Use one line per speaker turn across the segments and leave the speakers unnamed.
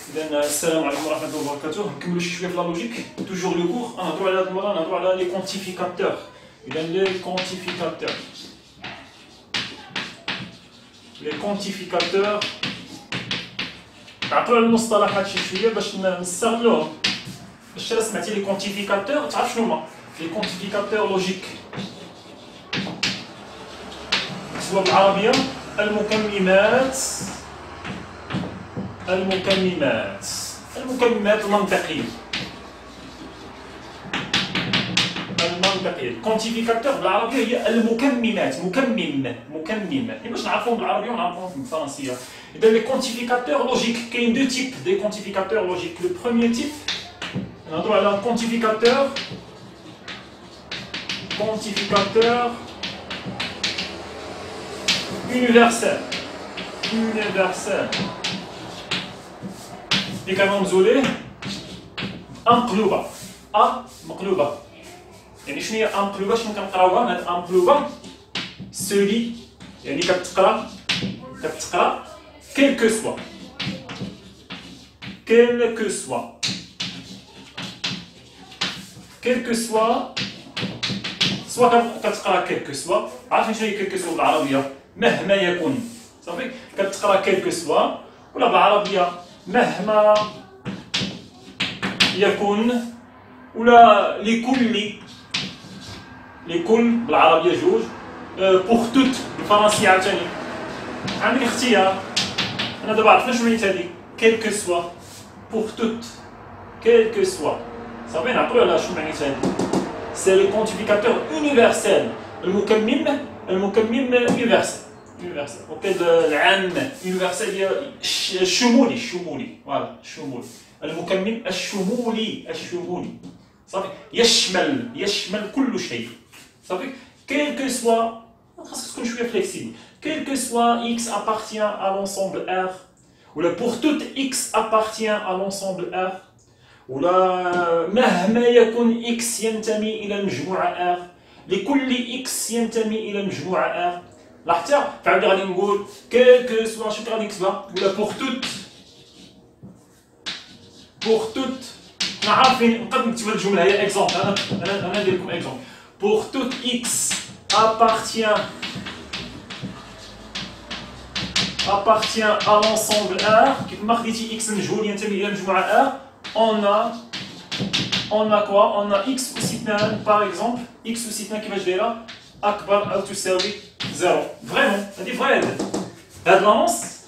Salam alaikum wa rahmatullahi wa barakatuh. Comme je suis la logique, toujours le cours, on a droit à les quantificateurs. Les quantificateurs. Les quantificateurs. تعطوا على المصطلحات شي شويه باش نستغلوهم. باش سمعتي لي كونتيفيكاتور تعرف شنو هما؟ لي كونتيفيكاتور لوجيك. سواء بالعربيه المكممات المنطقيه. الكونتيفيكاتور بالعربيه هي المكممات مكمم باش نعرفوهم بالعربيه ونعرفوهم بالفرنسيه. اذا لي كونتيفيكاتور لوجيك كاين دو تيب دي كونتيفيكاتور لوجيك. لو بروميير تيب نهضروا على كونتيفيكاتور universel اللي كنرمزوا ليه مقلوبه. يعني شنو هي مقلوبه؟ شنو كنقراوها هاد مقلوبه؟ سولي يعني كتقرا quel que soit سواء كتقرا quel que soit. عارفين شنو هي quel que soit بالعربيه؟ مهما يكن. صافي كتقرا quel que soit ولا بالعربيه مهما يكن ولا لكل بالعربيه جوج. بوغ توت بالفرنسيه عاوتاني عندك اختيار. انا دابا عرفنا شنو معنيت هادي quel que soit بوغ توت quel que soit. صافي نعطيو على شنو معنيت هادي. سي لو كونتيفيكاتور يونيفرسال. المكمم يونيفرسال وكذا العام يونيفرسال هي الشمولي فوالا الشمول. المكمم الشمولي صافي يشمل كل شيء. صافي quel que soit خاصك تكون شويه فليكسيبل. quel que soit x appartient à l'ensemble R ولا pour toute x appartient à l'ensemble R ولا مهما يكن x ينتمي الى مجموعه R لكل x ينتمي الى مجموعه R. لاحظتي فعاد غادي نقول quel que soit شنو غادي نكتبها ولا pour toute عارفين نقدر نكتب الجمله هي اكزومبل. انا ندير لكم اكزومبل. pour toute x appartient à l'ensemble R. كيف ما خديتي x مجهول ينتمي الى مجموعه R on a quoi? On a x أس 2 par exemple. x أس 2 كيفاش دايره؟ أكبر أو تساوي 0. فريمون هادي فري. هاد لانونس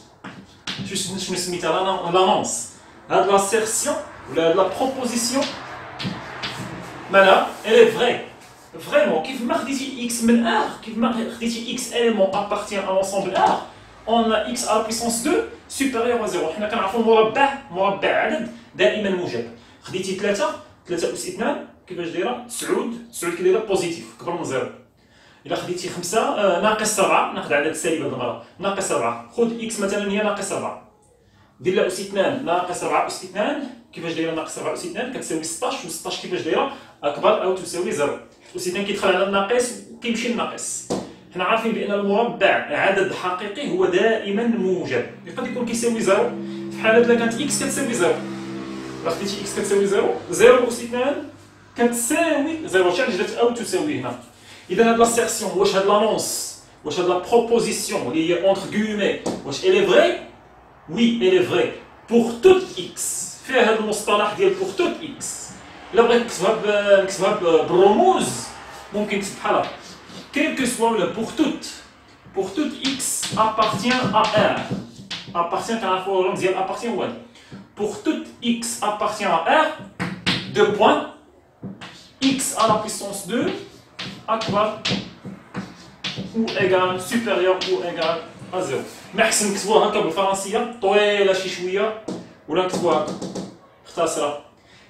شنو سميتها لانونس؟ هاد لاسيرسيون ولا هاد لا بروبوزيسيون مالها؟ إلي فري. فريمون كيف ما خديتي x من R كيف ما خديتي x élément appartient à l'ensemble R on a x à la puissance 2 supérieur à 0. حنا كنعرفوا مربع عدد دائما موجب. خديتي 3 أس 2 كيفاش دايره؟ 9 كي دايره بوزيتيف كبر من 0. إلا خديتي 5 ناقص 7 ناخذ عدد سالب هاد المره ناقص 7. خذ x مثلا هي ناقص 7 دير لها أس 2 ناقص 7 أس 2 كيفاش دايره؟ ناقص 7 أس 2 كتساوي 16 و 16 كيفاش دايره؟ أكبر أو تساوي 0. أس 2 كيدخل على الناقص كيمشي للناقص. حنا عارفين بأن المربع عدد حقيقي هو دائما موجب. يقدر يكون كيساوي 0 في حالة إلا كانت x كتساوي 0. إلا خديتي x كتساوي 0 أس 2 كتساوي 0. شحال جات أو تساوي هنا. إذا هاد لاسيرسيون واش هاد لانونس واش هاد لا بروبوزيسيون اللي هي اونتر غومي واش إلي فري؟ وي إلي فري بوغ توت x. فيها هاد المصطلح ديال بوغ توت x. إلا بغيت نكتبها بالرموز ممكن تكتب بحال هكا quel que soit ولا pour toute x appartient à R. appartient كنعرفو الرمز ديال appartient هو هذا. pour toute x appartient à R deux points x à la puissance 2 أكبر ou égal supérieur ou égal à 0. ما أحسن نكتبوها هكا بالفرنسية طويلة شي شوية ولا نكتبوها هكا مختصرة.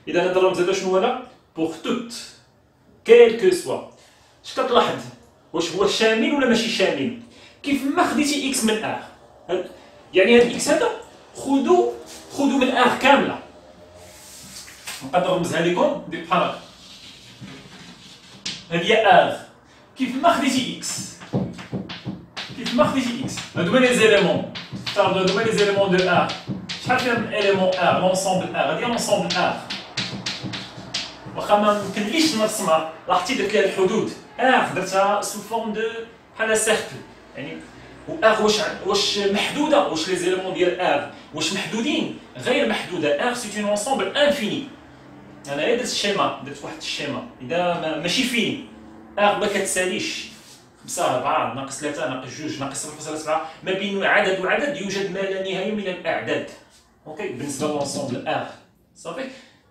إذا هذا الرمز هذا شنو هذا؟ pour toute quel que soit. اش كتلاحظ؟ واش هو شامل ولا ماشي شامل؟ كيف ما خديتي x من R يعني هاد x هذا خذوا من R كاملة. نقدر نرمزها لكم ندير بحال هكا. هادي هي R كيف ما خديتي x هادو هما لي زيليمون. هادو هما لي زيليمون دو R شحال فيها من élément R l'ensemble R هادي l'ensemble R واخا ما يمكنليش نرسمها لاحظتي درت لها الحدود R درتها سو فورم دو بحال سيركل يعني و R واش محدوده واش لي زيليمون ديال R واش محدودين غير محدوده R سي اون ensemble انفيني انا درت الشيما درت واحد الشيما اذا ماشي فيني R ما كتساليش 5 4 ناقص 3 ناقص 2 ناقص 0.7 ما بين عدد وعدد يوجد ما لا نهايه من الاعداد اوكي بالنسبه للونسومبل R صافي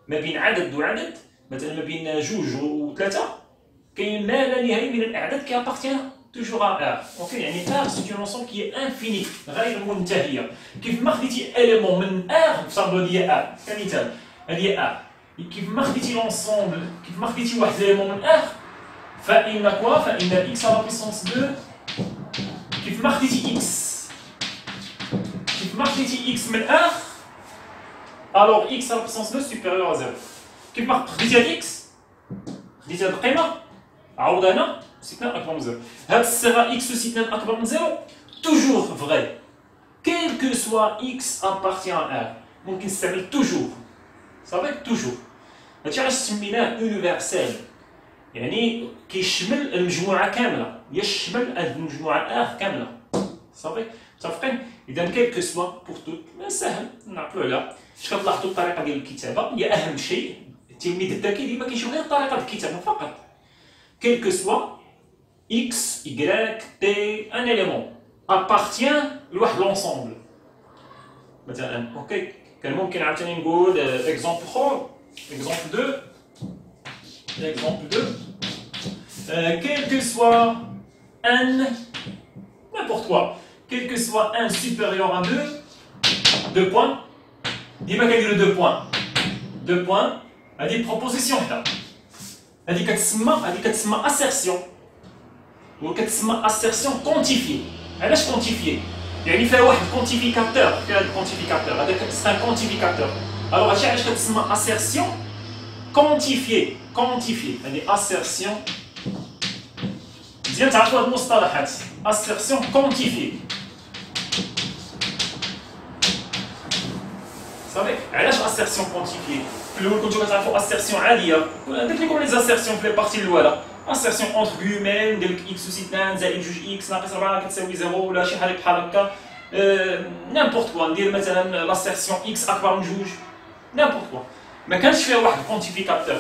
ما بين عدد وعدد مثلا ما بين 2 و3 كاين ما لا نهايه من الاعداد كي ابارتيان توجور ا R اوكي يعني R سي اون ensemble كي انفيني غير منتهيه كيف ما خديتي اليمون من R بصابو ديال R كمثال هذه R كيف ما خديتي لونسومبل كيف ما خديتي واحد اليمون من R فإن كوا فإن x على بيسونس 2 كيف ما خديتي x من R alors x على بيسونس 2 supérieur à 0 كيف ما خديتي هاد x خديتي هاد القيمة عوض هنا سي 2 أكبر من 0 هاد الصيغة x سي 2 أكبر من 0 toujours vrai quel que soit x appartient à R ممكن تستعمل toujours صافي toujours هادشي علاش سميناه universel يعني كيشمل المجموعه كامله يشمل المجموعه R كامله صافي متفقين اذا كيل كو سوا بور توت سهل نعرفوا عليها اش كتلاحظوا الطريقه ديال الكتابه هي اهم شيء التلميذ الذكي ديما كيشوف غير طريقه الكتابه فقط كيل كو سوا x y t ان اليمون ابارتيان لواحد لونسومبل مثلا اوكي كان ممكن عاوتاني نقول اكزومبل اخر اكزومبل 2 exemple 2 quel que soit n n'importe quoi quel que soit n supérieur à 2 points ديما كنديرو 2 points 2 points هذه proposition حدا هذه كتسمى assertion وكتسمى assertion quantifiée علاش quantifiée يعني فيها واحد كونتيفيكاتور فيها الكونتيفيكاتور هذاك سي كونتيفيكاتور الوغ هادشي علاش كتسمى assertion quantifiée يعني assertion مزيان تعرفوا هاد المصطلحات assertion quantifiée صافي علاش assertion quantifiée في الاول كنتو كتعرفوا assertion عاديه قلت لكم لي assertion في البارتي الاولى assertion entre guillemets ندير لك x أس 2 زائد 2 x ناقص 4 كتساوي 0 ولا شي حاجه بحال هكا نيمبورت كوا ندير مثلا l'assertion x اكبر من 2 نيمبورت كوا ما كانش فيها واحد كونتيفيكاتور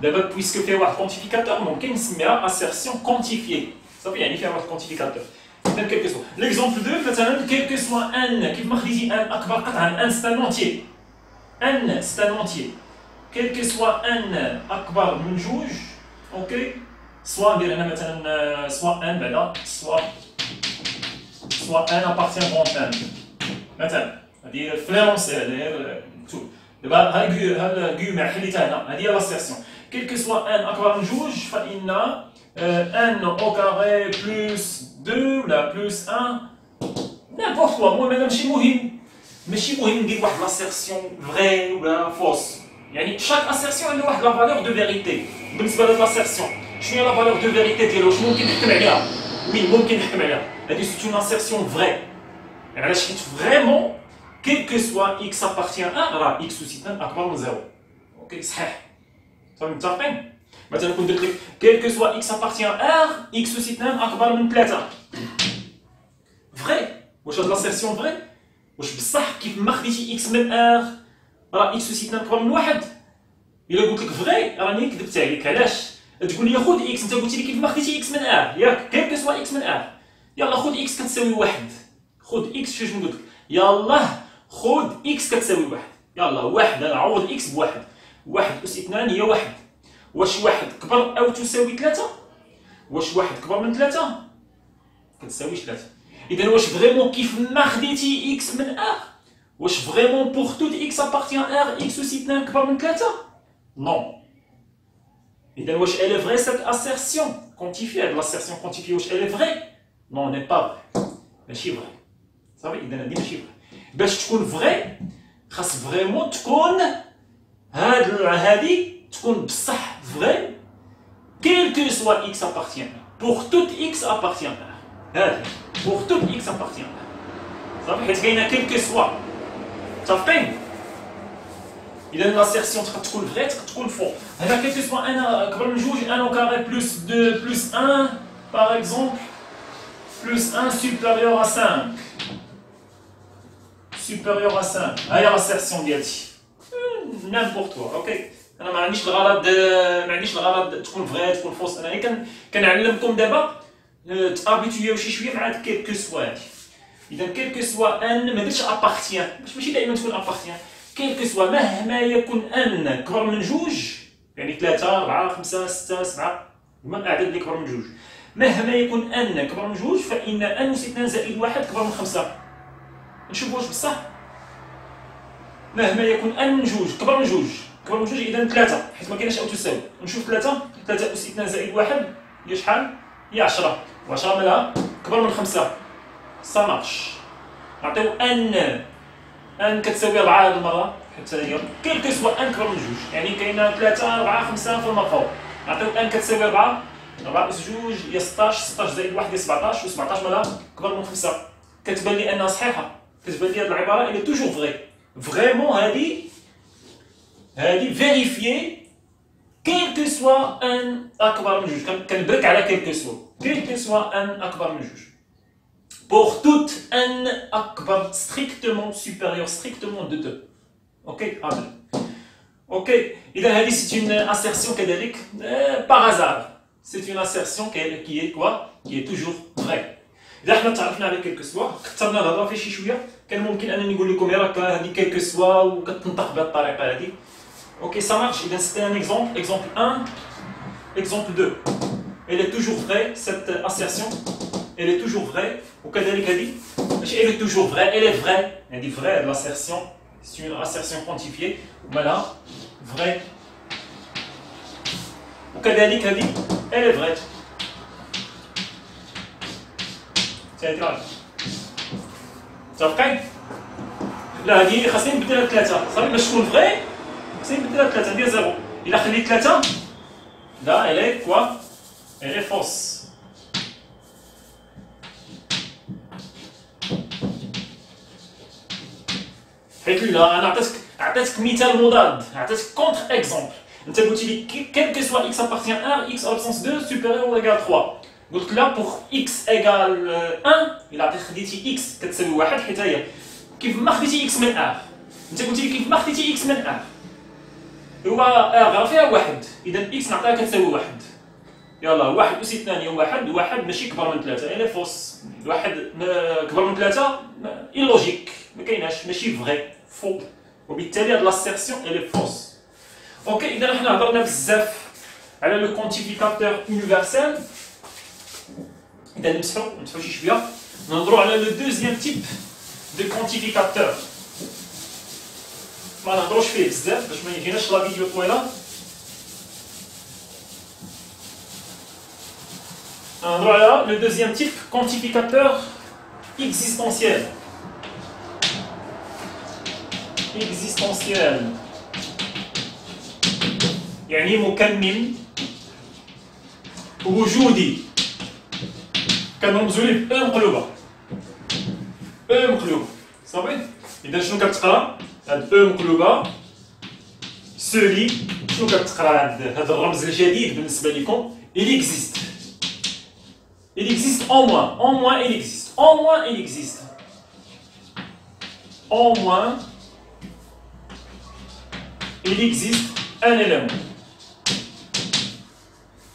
دابا بويسكو فيها واحد كونتيفيكاتور ممكن نسميها assertion quantifiée صافي يعني فيها واحد كونتيفيكاتور اذا كيلكو سوا ليكزومبل 2 مثلا كيلكو سوا ان كيف ما خديتي ان اكبر قطعا ان سي ان اونتيي ان سي ان اونتيي كيلكو سوا ان اكبر من 2 اوكي سوا ندير هنا مثلا سوا ان بعدا سوا ان ابارتيان غون ان مثلا هذه فرونسي هذه دابا ها الكيومع حليتها هنا هذه هي لاسيرسيون كيل كو سوا ان اكبر من 2 فان ان او كاري بلس 2 ولا بلس 1 نيمبورت كوا المهم هذا ماشي مهم ندير واحد لاسيرسيون فري ولا فوس يعني شاك اسيرسيون عندها واحد لا فالور دو فيريتي بالنسبه للاسيرسيون شنو هي لا فالور دو فيريتي ديالو واش ممكن نحكم عليها وي ممكن نحكم عليها هذه سي اون اسيرسيون فري علاش حيت فريمون quel que soit x appartient à راه x أس 2 أكبر من 0 اوكي صحيح صافي متفقين مثلا كون درت لك quel que soit x appartient à x أس 2 أكبر من 3 فري واش هاد لاسيرسيون فري واش بصح كيف ما خديتي x من r راه x أس 2 أكبر من 1 الا قلت لك فري راني كذبت عليك علاش تقول لي خذ x انت قلت لي كيف ما خديتي x من r ياك quel que soit x من r يلا خذ x كتساوي 1 خذ x شنو قلت لك يلاه خذ x كتساوي 1 يلا 1 انا عوض x بواحد 1 أس 2 هي 1 واش 1 كبر او تساوي 3 واش 1 كبر من 3 كتساوي 3 اذا واش فريمون كيف ما خديتي x من r واش فريمون بور توت x ابارتيان r x أس 2 كبر من 3 نو اذا واش elle est vraie cette assertion quantifiée l'assertion quantifiée واش elle est vraie non n'est pas vrai ماشي فري صافي اذا هذه ماشي فري باش تكون فري خاص فريمون تكون هادي تكون بصح فري quel que soit x appartient pour tout x appartient هذه pour tout x appartient صافي حيت كاينه كيل كو سوا متفقين. اذا لاسيرسيون تقدر تكون فري تقدر تكون فو. هنا كيل كو سوا انا اكبر من جوج ان او كاري بلس 2 بلس 1 باغ اكزومبل بلس 1 supérieur à 5 supérieur à 5 هاي لاسيرسيون ديالتي n'importe quoi. اوكي انا ما عنديش الغرض تكون فري تكون فوس. انا كنعلمكم دابا تابيتيو شي شويه مع هاد كيل كو سوا هادي. اذا كيل كو سوا ان ما درتش ابارتيان باش ماشي دائما تكون ابارتيان. كيل كو سوا مهما يكون ان كبر من جوج يعني 3 4 5 6 7 هما الاعداد اللي كبر من جوج. مهما يكون ان كبر من جوج فان ان أس 2 زائد 1 كبر من 5. نشوفوا واش بصح. مهما يكون ان من جوج كبر من جوج اذا 3 حيت ما كايناش او تساوي. نشوف 3 أس 2 زائد 1 هي شحال؟ هي 10 و10 مالها كبر من 5 سا مارش. نعطيو ان كتساوي 4 هاد المره حتى هي كيل كو سوا ان كبر من جوج يعني كاينه 3 4 5 في المقام. نعطيو ان كتساوي 4 أس جوج هي 16 16 زائد 1 هي 17 و 17 مالها كبر من 5. كتبان لي انها صحيحه. كتبان لي هاد العباره اللي توجور فري فريمون. هادي فيريفيي كيل كو سوا ان اكبر من جوج. كنبرك على كيل كو سوا ان اكبر من جوج. pour toute n أكبر strictement supérieur strictement de 2. اوكي هذا اوكي. اذا هذه c'est une assertion كذلك par hasard. c'est une assertion qui est quoi qui est toujours vraie. اذا حنا تعرفنا على كيل كو سوا كثرنا الهضره فيه شي شويه كان ممكن انني نقول لكم راك هذه كيل كو سوا وكتنطق بهذه الطريقه هذه. اوكي ça marche. اذا c'était un exemple 1 exemple 2 elle est toujours vraie cette assertion. Elle est toujours vraie. وكذلك هذه ماشي elle est toujours vraie elle est vraie. هذه vraie l'assertion c'est une assertion quantifiée voilà vraie. وكذلك هذه elle est vraie. متفقين؟ لا هذه خاصني نبدلها بثلاثة صافي باش تكون فغي خاصني نبدلها بثلاثة ندير زيرو. إلا خليت ثلاثة لا elle est quoi elle est fausse. حيت لا أنا عطيتك مثال مضاد عطيتك كونتر إكزومبل. أنت قلتي لي quel que soit x appartient à R x à l'absence 2 supérieur ou égal 3. قلت لا بوغ x ايغال 1 الا خديتي x كتساوي 1 حيت هي كيف ما خديتي x من r. انت قلتي لي كيف ما خديتي x من r هو r راه فيها 1 اذا x نعطيها كتساوي 1. يلا 1 أس 2 هي 1 1 ماشي كبر من 3 الي فوس. 1 كبر من 3 اي لوجيك ما كايناش ماشي فغي فو. وبالتالي هاد لاسيرسيون الي فوس. اوكي اذا حنا هضرنا بزاف على لو كونتيفيكاتور يونيفرسال. إذا نمسحو شي شويه نهضروا على لو دوزيام تيب دو كونتيفيكاتور. ما نهضروش فيه بزاف باش ما يجيناش لا فيديو طويله. نهضروا على لو دوزيام تيب كونتيفيكاتور اكزيستونسيال. يعني مكمل وجودي كنرمزو ليه ب مقلوبه مقلوبه صافي. اذا شنو كتقرا هاد مقلوبه سولي شنو كتقرا هاد الرمز الجديد بالنسبه لكم il existe en moins il existe il existe un élément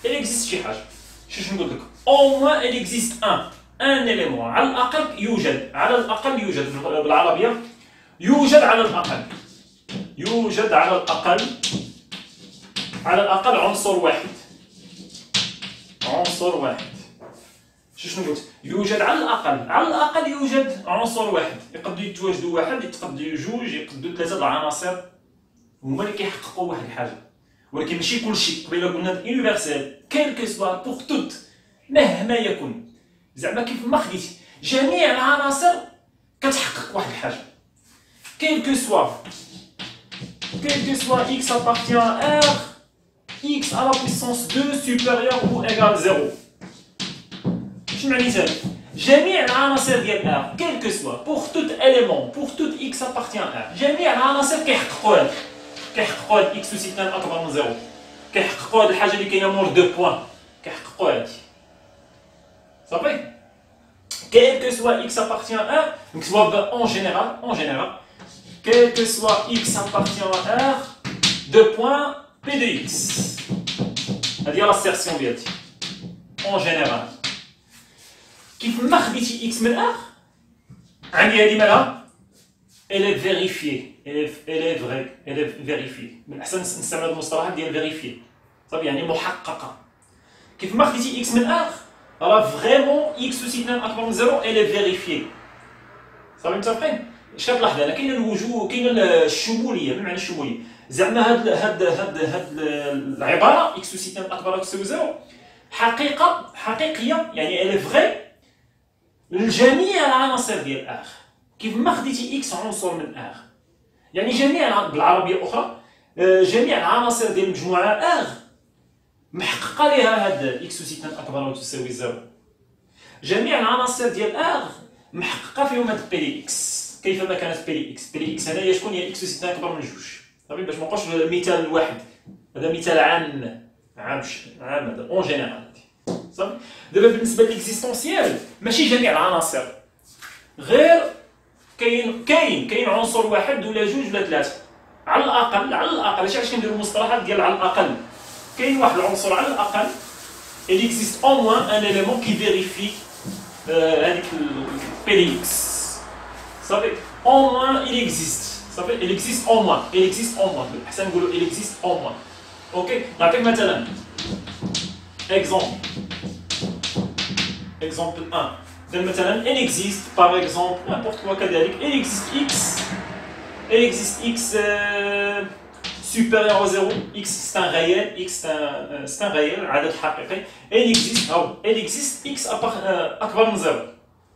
il existe شي حاجه شنو نقول لك au moins il existe un élément على الأقل يوجد بالعربية يوجد على الأقل عنصر واحد شنو قلت يوجد على الأقل يوجد عنصر واحد. يقدروا يتواجدوا واحد يقدروا جوج يقدروا ثلاثة العناصر هما اللي كيحققوا واحد الحاجة ولكن ماشي كلشي. قبيله قلنا يونيفرسال كيل كو سوا بوغ توت مهما يكن زعما كيف ما خديتي جميع العناصر كتحقق واحد الحاجه. كيل كو سوا x appartient à R x à la puissance 2 supérieur ou égal 0. شنو معنيتها؟ جميع العناصر ديال ار كيل كو سوا بور توت اليمون بور توت اكس ابارتيان ار جميع العناصر كيحققوا هذا اكس اس اثنان اكبر من زيرو كيحققوا هذه الحاجه اللي كاينه مور دو بوان كيحققوا هذه صافي quel que soit x appartient à R نكتبوها en général quel que soit x appartient à R deux points p de x هذه هي l'assertion ديالتي en général كيف ما خديتي x من R عندي هذه مالها elle est vérifiée elle est vraie elle est vérifiée من الأحسن نستعمل المصطلحات ديال vérifiée صافي يعني محققة كيف ما خديتي x من R راه فريمون اكس اس اثنان اكبر من زيرو الي فيريفيي صافي متفقين اش كتلاحظ هنا كاين الوجوه كاين الشموليه بمعنى الشموليه زعما هاد العباره اكس اس اثنان اكبر او تساوي زيرو حقيقيه يعني الي فغي لجميع العناصر ديال ار كيف ما خديتي اكس عنصر من ار يعني جميع بالعربيه الاخرى جميع العناصر ديال المجموعه ار محققه ليها هاد اكس اس اثنان اكبر او تساوي زيرو جميع العناصر ديال ار محققه فيهم هاد بي دي اكس كيفما كانت بي دي اكس هنايا شكون هي اكس اس اثنان اكبر من جوج صافي باش ما نبقاوش مثال واحد هذا مثال عام هذا اون جينيرال صافي دابا بالنسبه للاكزيستونسيال ماشي جميع العناصر غير كاين عنصر واحد ولا جوج ولا ثلاثه على الاقل علاش كنديروا المصطلحات ديال على الاقل كاين واحد العنصر على الاقل il existe au moins un élément qui vérifie هذيك PDX صافي au moins il existe صافي il existe au moins احسن نقولوا il existe au moins اوكي نعطيك مثلا exemple 1 مثلا il existe par exemple n'importe quoi كذلك il existe x supérieur à 0, x c'est un réel, c'est un réel, عدد حقيقي. Il existe x أكبر من 0.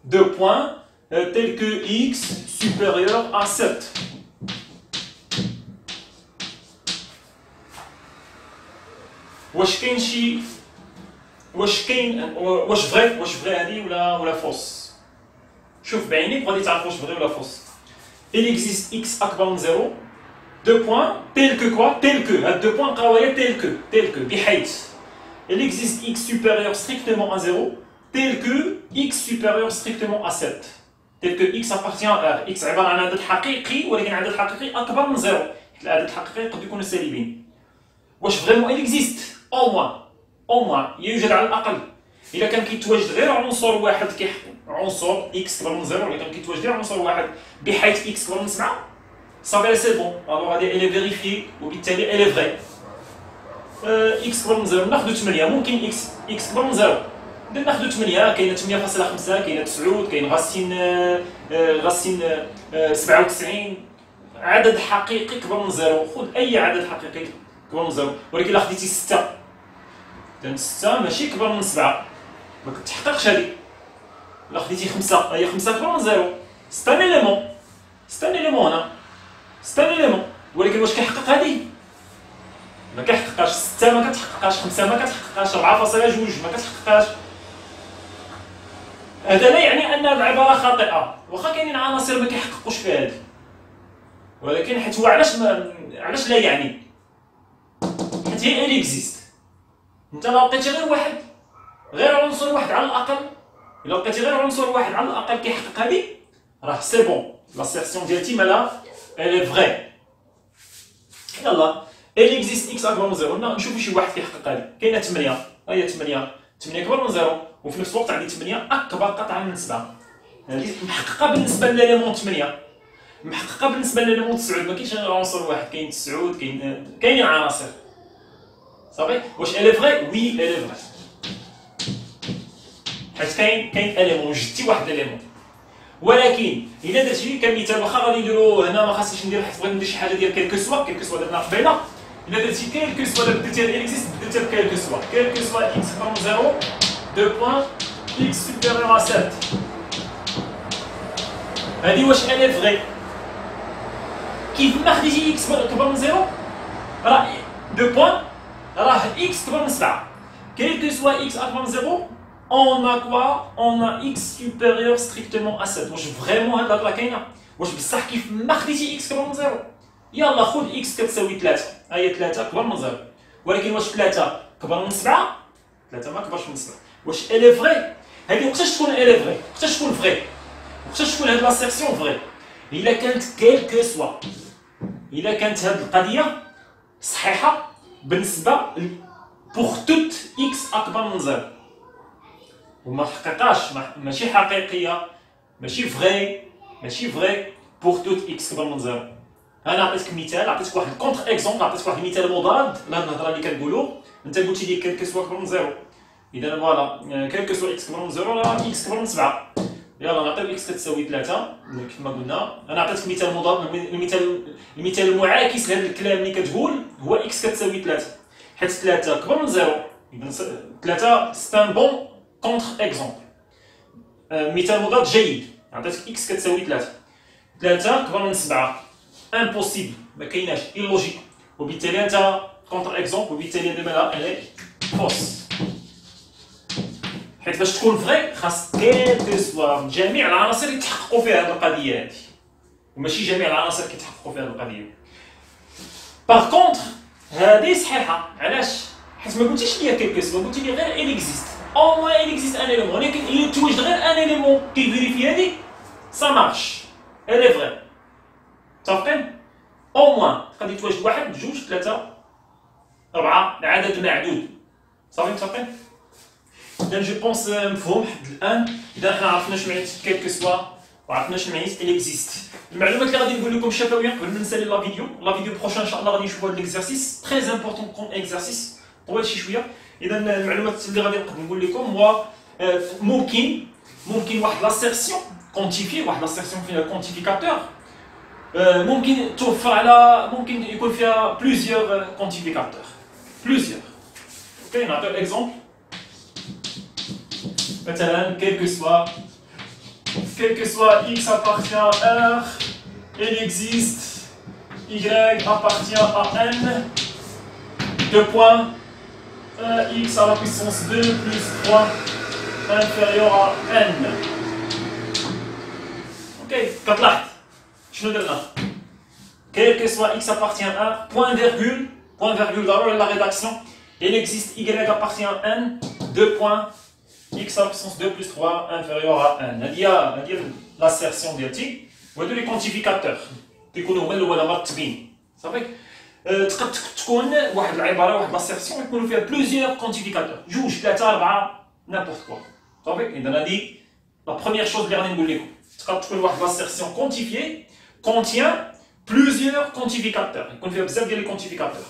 Deux points tels que x supérieur à 7. واش فري هذه ولا فوس؟ شوف بعينيك غادي تعرف واش فري ولا فوس. Il existe x أكبر من 0. Deux points, tels que quoi? Tels que. Deux points, tel que. بحيث. Il existe x supérieur strictement à 0, tel que x supérieur strictement à 7. Tel que x appartient à R. x عبارة عن عدد حقيقي ولكن عدد حقيقي أكبر من 0. العدد الحقيقي قد يكونوا سالبين. واش فريمون il existe؟ au moins يوجد على الأقل. إذا كان كيتواجد غير عنصر واحد عنصر x كبر من 0 ولا كان كيتواجد غير عنصر واحد بحيث x كبر من 7 صافي سي بون الوغ هادي الي فيريفي وبالتالي الي فغي اكس كبر من 0 ناخذ 8 ممكن اكس كبر من 0 ناخذ 8 كاينه 8.5 كاينه 9 كاين غاسين 97 عدد حقيقي كبر من 0 خذ اي عدد حقيقي كبر من 0 ولكن الا خديتي 6 اذا 6 ماشي كبر من 7 ما كتحققش هذه الا خديتي 5 هي 5 كبر من 0 ستان اليمون هنا ستان اليمون ولكن واش كيحقق هذه ما كيحققهاش 6 ما كتحققهاش 5 ما كتحققهاش 4.2 ما كتحققهاش هذا لا يعني ان العباره خاطئه واخا كاينين عناصر ما كيحققوش فيها هذه ولكن حيت هو علاش لا يعني حيت هي اللي اكزيست انت لو لقيتي غير عنصر واحد على الاقل الا لقيتي غير عنصر واحد على الاقل كيحقق هذه راه سي بون لاسيرسيون ديالتي مالها elle est vraie. يلا il existe x أكبر من 0 نشوفوا شي واحد كيحقق هذه كاينه 8 هي 8 كبر من 0 وفي نفس الوقت عندي 8 أكبر قطعا من 7 هذه محققه بالنسبه لليمون 8 محققه بالنسبه لليمون 9 ما كاينش غير عنصر واحد كاين 9 كاينين عناصر صافي واش elle est vraie oui elle est vraie حيت كاين اليمون جدتي واحد اليمون ولكن الا درتي كمثال واخا غادي نديرو هنا ما خاصنيش ندير حيت بغيت ندير شي حاجه ديال كيلكو سوا درنا قبيله الا درتي كيلكو سوا دابا درتي هاد اكزيست درتي كيلكو سوا اكس اكبر من 0 دو بوين اكس سوبيريور ا 7 هادي واش الي فغي كيف ما خديتي اكس كبر من 0 راه دو بوين راه اكس كبر من 7 كيلكو سوا اكس اكبر من 0 on a quoi? On a x supérieur strictement à 7. واش فريمون هاد الهضره كاينه؟ واش بصح كيف ما خديتي x كبر من 0 يلا خذ x كتساوي 3 ها هي 3 كبر من 0 ولكن واش 3 كبر من 7؟ 3 ما كبرش من 7 واش الي فري؟ هذه وقتاش تكون الي فري؟ وقتاش تكون فري؟ وقتاش تكون هاد لاسيرسيون فري؟ الا كانت كيلكو سوا الا كانت هاد القضيه صحيحه بالنسبه بوغ توت x اكبر من 0 وما حققاش ماشي حقيقيه ماشي فري بوغ توت اكس كبر من 0. انا عطيتك مثال عطيتك واحد كونتر اكزومبل عطيتك واحد المثال مضاد لهاد الهضره اللي كنقولوا انت قلتي لي كيلكو سوا كبر من 0 اذا فوالا كيلكو سوا اكس كبر من 0 راه اكس كبر من 7 يلا نعطيو اكس كتساوي 3 كما قلنا. انا عطيتك مثال مضاد المثال المعاكس لهذا الكلام اللي كتقول هو اكس كتساوي 3 حيت 3 كبر من 0 اذا 3 سي ان بون كونتر اكزومبل. مثال مضاد جيد عطيتك اكس كتساوي 3 كبر من 7 امبوسيبل ما كايناش ايلوجيك وبالتالي انت كونتر اكزومبل وبالتالي دابا لا الي فوس حيت باش تكون فري خاص كيلكو سوا جميع العناصر يتحققوا فيها هذه القضيه هذه وماشي جميع العناصر كيتحققوا فيها هذه القضيه. باغ كونتر هذه صحيحه علاش؟ حيت ما قلتيش ليا كيلكو سوا قلتي لي غير il existe au moins il existe un élément ولكن il توجد غير ان élément كيفيريفي هذه ça marche elle est vraie متفقين؟ او موان غادي يتواجد واحد جوج ثلاثة أربعة عدد معدود صافي متفقين؟ إذا جو بونس مفهوم حد الآن إذا حنا عرفنا شنو معنات كيلكو سوا وعرفنا شنو معنات إل إكزيست. المعلومات اللي غادي نقول لكم شفوية قبل ما نسالي لا فيديو بروشان إن شاء الله غادي نشوفوا هاد ليكزارسيس تري امبورطون كوم إكزارسيس طوال شي شوية. إذا المعلومات اللي غادي نقدر نقول لكم هو ممكن واحد لاسيرسيون كونتيفي واحد لاسيرسيون فيها كونتيفيكاتور ممكن توفر على ممكن يكون فيها بلوزيور كونتيفيكاتور بلوزيور. اوكي نعطيو اكزومبل مثلا كيلكو سوا x appartient à R il existe y appartient à n 2 points x à la puissance 2 plus 3 inférieur à n. اوكي كتلاحظ شنو درنا؟ quel que soit x appartient à point virgule d'abord la rédaction il existe y appartient à n 2 points x à la puissance 2 plus 3 inférieur à n. هذه l'assertion ديالتي وهادو لي كونتيفيكاتور كيكونوا هما الاول مرتبين صافي. تقدر تكون واحد العباره واحد لاسيرسيون يكونوا فيها بلوزيور كونتيفيكاتور جوج ثلاثه اربعه نابورت كوا صافي. اذا هذه لا بروميير شوز اللي غادي نقول لكم تقدر تكون واحد لاسيرسيون كونتيفيي contient plusieurs quantificateurs يكون فيها بزاف ديال الكونتيفيكاتور.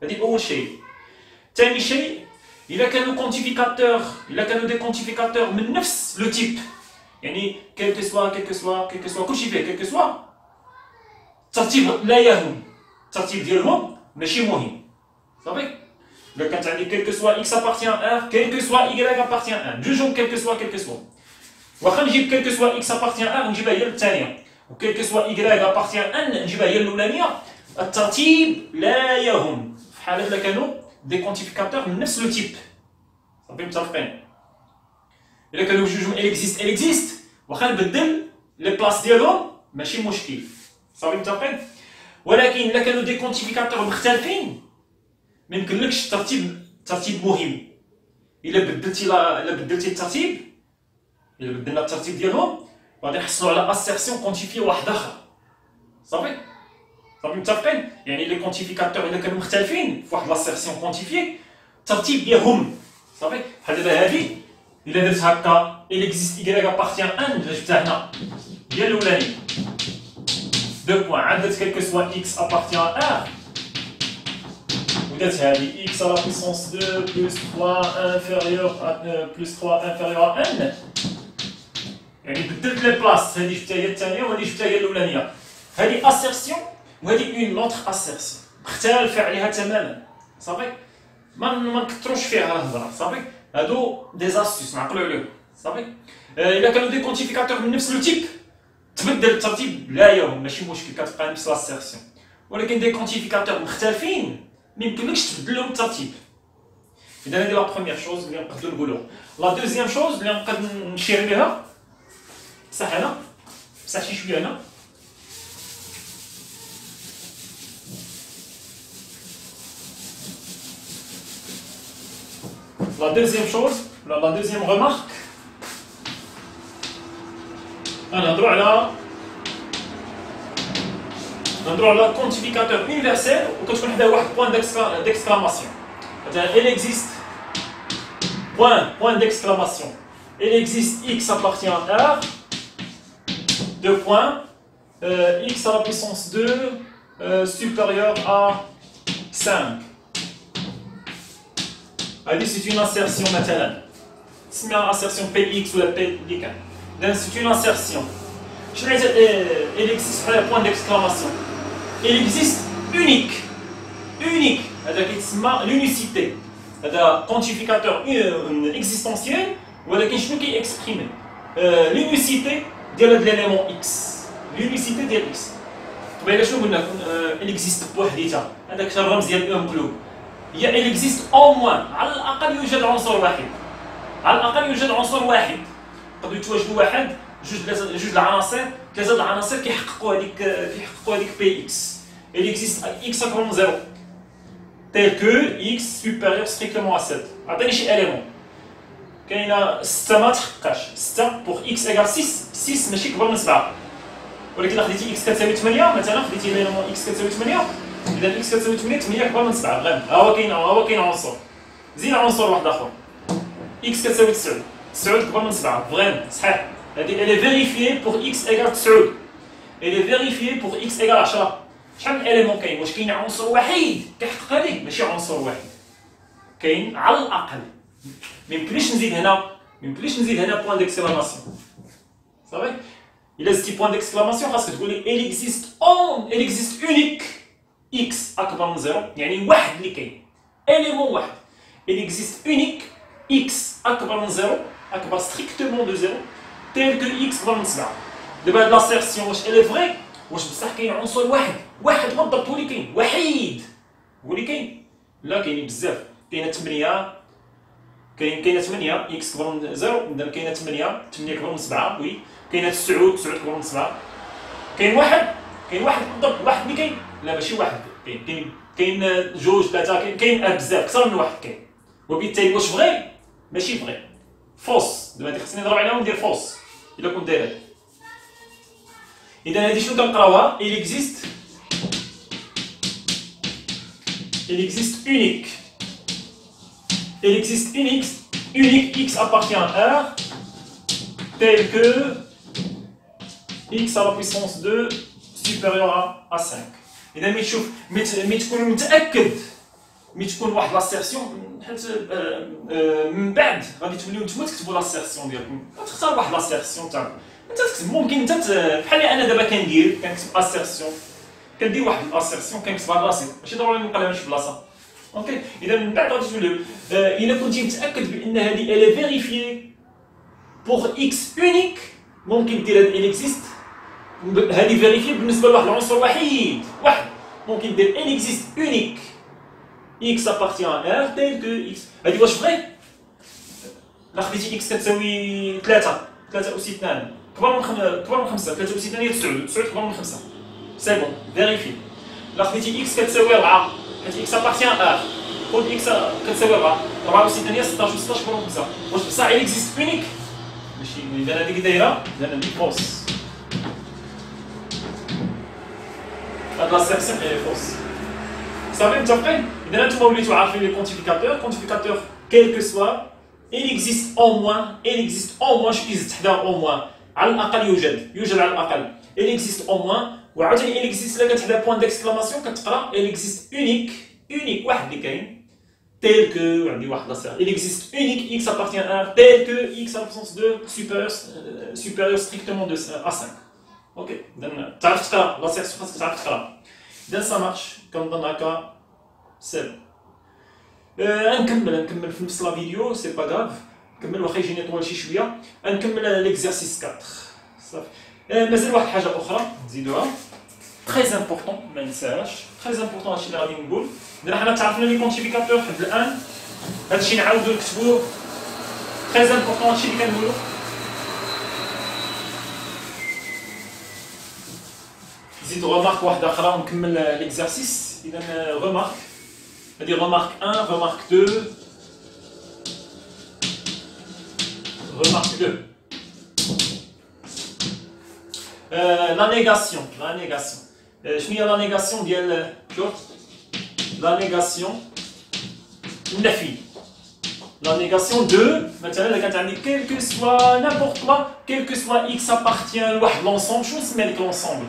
هذه اول شيء. ثاني شيء الا كانوا دي كونتيفيكاتور من نفس لو تيب يعني كيلكو سوا كلشي فيه كيلكو سوا الترتيب لا يهم الترتيب ديالهم ماشي مهم صافي. الا كانت عندي كيلكو سوا اكس ابارتيان ار كيلكو سوا اي ابارتيان ان جوجهم كيلكو سوا واخا نجيب كيلكو سوا اكس ابارتيان ار نجيبها هي الثانيه وكيلكو سوا اي ابارتيان ان نجيبها هي الاولانيه. الترتيب لا يهم في حاله الا كانوا دي كونتيفيكاتور من نفس لو تيب صافي متفقين. الا كانوا جوجهم اكزيست واخا نبدل لي بلاص ديالهم ماشي مشكل صافي متفقين. ولكن الا كانوا دي كونتيفيكاتور مختلفين ما يمكنلكش ترتيب مهم. الا بدلتي الترتيب الا بدلنا الترتيب ديالهم غادي نحصلوا على اسيرسيون كونتيفي واحد اخر صافي متفقين. يعني لي كونتيفيكاتور الا كانوا مختلفين في واحد لاسيرسيون كونتيفي الترتيب ديالهم صافي. بحال دابا هادي الا درت هكا il existe y appartient ان جبتها هنا هي الاولانيه 2 بوان عدت كيلكو سوا x appartient à r ودرت هادي x à la puissance 2 plus 3 inférieur à n يعني بدلت لي بلاص هادي جبتها هي الثانيه وهادي جبتها هي الاولانيه. هادي اسيرسيون وهادي اون لوطخ اسيرسيون مختلف عليها تماما صافي. ما نكثروش فيها الهضره صافي. هادو دي زاستيس نعقلوا عليهم صافي. الا كانوا دي كونتيفيكاتور من نفس لو تيب تبدل الترتيب لا يهم ماشي مشكل كتبقى نفس لاسيرسيون. ولكن دي كونتيفيكاتور مختلفين ما يمكنلكش تبدل لهم الترتيب. إذا هذه لا بروميير شوز اللي نقدروا نقولوها. لا دوزيام شوز اللي نقدر نشير ليها بصح هنا بصح شي شويه هنا la deuxième chose la deuxième remarque نهضروا على quantificateur universel وكتكون حداه واحد point d'exclamation. Il existe point d'exclamation. Il existe x appartient à R, deux points, x à la puissance 2 supérieur à 5. Allez, c'est une insertion maintenant. C'est une insertion px ou la p. C'est une insertion. Il existe un point d'exclamation. Il existe unique. Unique. C'est l'unicité. C'est un quantificateur existentiel qui exprime l'unicité de l'élément x. L'unicité de x. Il existe pas هذاك الرمز ديال الامبلو. Il existe au moins على الأقل يوجد عنصر واحد. على الأقل يوجد عنصر واحد. يقدروا يتواجدوا واحد جوج العناصر ثلاثة العناصر كيحققوا هذيك بي اكس. Il existe x أكبر من 0 tel que x supérieur strictement à 7. عطيني شي élément. كاينه 6 ما تحققش 6 pour x égale 6 ماشي كبر من 7. ولكن الا خديتي x كتساوي 8 مثلا خديتي l'élément x كتساوي 8 إذا x كتساوي 8 كبر من 7 غير ها هو كاين عنصر. زين عنصر واحد آخر x كتساوي 9 كبر من 7 فريم صحيح. هذه elle est vérifiée pour x égale 9. Elle est vérifiée pour x égale 10. شحال من إيليمون كاين؟ واش كاين عنصر وحيد كيحقق هذيك؟ ماشي عنصر واحد. كاين على الأقل. ما يمكنليش نزيد هنا بوان ديكسكلاماسيون. صافي؟ إلا زدتي بوان ديكسكلاماسيون خاصك تقولي il existe unique x أكبر من 0 يعني واحد اللي كاين. إيليمون واحد. Il existe unique x أكبر من 0 أكبر strictement de 0 tel que x أكبر من 7. دابا هاد لاسيرسيون واش elle est vraie؟ واش بصح كاين عنصر واحد بالضبط هو اللي كاين وحيد هو اللي كاين؟ لا كاينين بزاف. كاينه 8 كاينه 8 اكس كبر من 0 اذا كاينه 8 كبر من 7 وي كاينه 9 كبر من 7 كاين واحد بالضبط واحد اللي كاين لا ماشي واحد كاين جوج ثلاثه كاين بزاف اكثر من واحد كاين وبالتالي واش فغي ماشي فغي فوس. دابا خصني نضرب عليها وندير فوس الا كنت داير. إذا هذه شنو كنقراوها؟ il existe unique. Il existe unique x appartient à R tel que x à la puissance 2 supérieur à 5. إذا ملي تكون متأكد ملي تكون واحد لاسيرسيون حيت من بعد غادي توليو نتوما تكتبوا لاسيرسيون ديالكم. تختار واحد لاسيرسيون تاعك انت تكتب ممكن انت بحال انا دابا كنكتب اسيرسيون كندير واحد الاسيرسيون كنكتبها راسي ماشي ضروري نقراها شي بلاصه. اوكي اذا من بعد غادي تولي الا كنتي متاكد بان هذه الي فيريفيي بوغ اكس اونيك ممكن دير هذا ال اكزيست هذه فيريفيي بالنسبه لواحد العنصر واحد ممكن دير ال اكزيست اونيك اكس ابارتيان ار تيل كو اكس. هذه واش فغي؟ لا خديتي اكس كتساوي 3 أس 2 كبر من 5 3 أس 2 هي 9 كبر من 5 سي بون فيريفي. لا خديتي اكس كتساوي 4 حيت اكس ابارتيان ار خذ اكس كتساوي 4 أس 2 هي 16 16 كبر من 5 واش بصح il existe unique ماشي اذا هذيك دايره اذا هذيك فوس. هاد لاسيرسيون هي فوس صافي متفقين. اذا نتوما وليتو عارفين لي كونتيفيكاتور كيل كو سوا il existe au moins شو كيزيد تحداه au moins على الأقل يوجد على الأقل il existe au moins وعاوتاني il existe إلا كتحدا بوان ديكسكلاماسيون كتقرا il existe unique واحد اللي كاين tel que عندي واحد لاسير il existe unique x appartient à R tel que x à la puissance 2 supérieur strictement à 5. اوكي اذا تعرف تقرا لاسير خاصك تعرف تقرا اذا سا مارش كنظن هكا سي نكمل في نفس لا فيديو سي با غاف نكمل واخا يجيني طوال شي شويه نكمل ليكزارسيس 4 صافي. مازال واحد الحاجه اخرى نزيدوها تري امبورطون ما ننساهاش تري امبورطون هادشي اللي غادي نقول. حنا تعرفنا لي كونتيفيكاتور حد الان هادشي نعاودو نكتبوه تري امبورطون هادشي اللي كنقولو. نزيد غومارك واحدة أخرى ونكمل ليكزارسيس. إذا غومارك هادي غومارك 1 غومارك 2 غومارك 2. لا نيغاسيون شنو هي لا نيغاسيون ديال شوف لا نيغاسيون النفي. لا نيغاسيون دو مثلا الا كانت عندي كيل كو سوا نابورت كوا كيل كو سوا اكس ابارتيان لواحد لونسومبل. شنو نسمي هذيك لونسومبل؟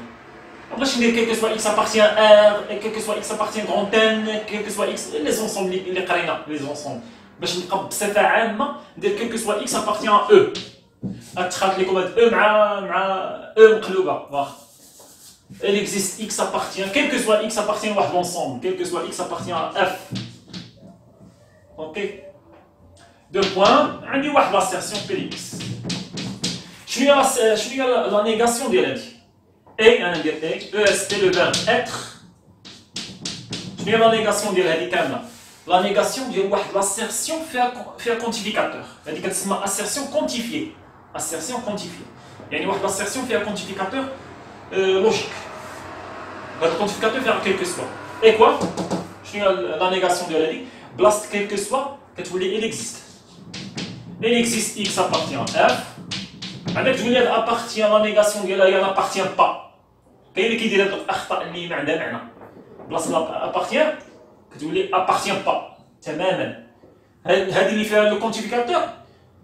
مابغاش ندير كيل كو سوا اكس ابارتيان ار كيل كو سوا اكس ابارتيان غون ان كيل كو سوا اكس لي زونسومبل اللي قرينا لي زونسومبل باش نبقى بصفه عامه ندير كيل كو سوا اكس ابارتيان او. غتخلط لكم هاد او مع او مقلوبه واخا. Il existe x appartient, quel que soit x appartient à l'ensemble, quel que soit x appartient à f. Ok. Deux points, on dit l'assertion Px. Je suis la négation de l'être. Et, EST, le verbe être. Je suis la négation de l'être. La négation de l'assertion fait un quantificateur. C'est une assertion quantifiée. Assertion quantifiée. Il y a une assertion fait un quantificateur logique. Le quantificateur fait quel que soit. Et quoi? Je suis la négation de l'être. Blast quel que soit, que tu voulais, il existe. Il existe x appartient à f. Avec je voulais appartient à la négation de l'être, il n'appartient pas. كاين اللي كيدير هاد الاخطاء اللي ما عندها معنى. بلاصه ابارتيان كتولي ابارتيان با تماما. هذه اللي فيها لو كونتيفيكاتور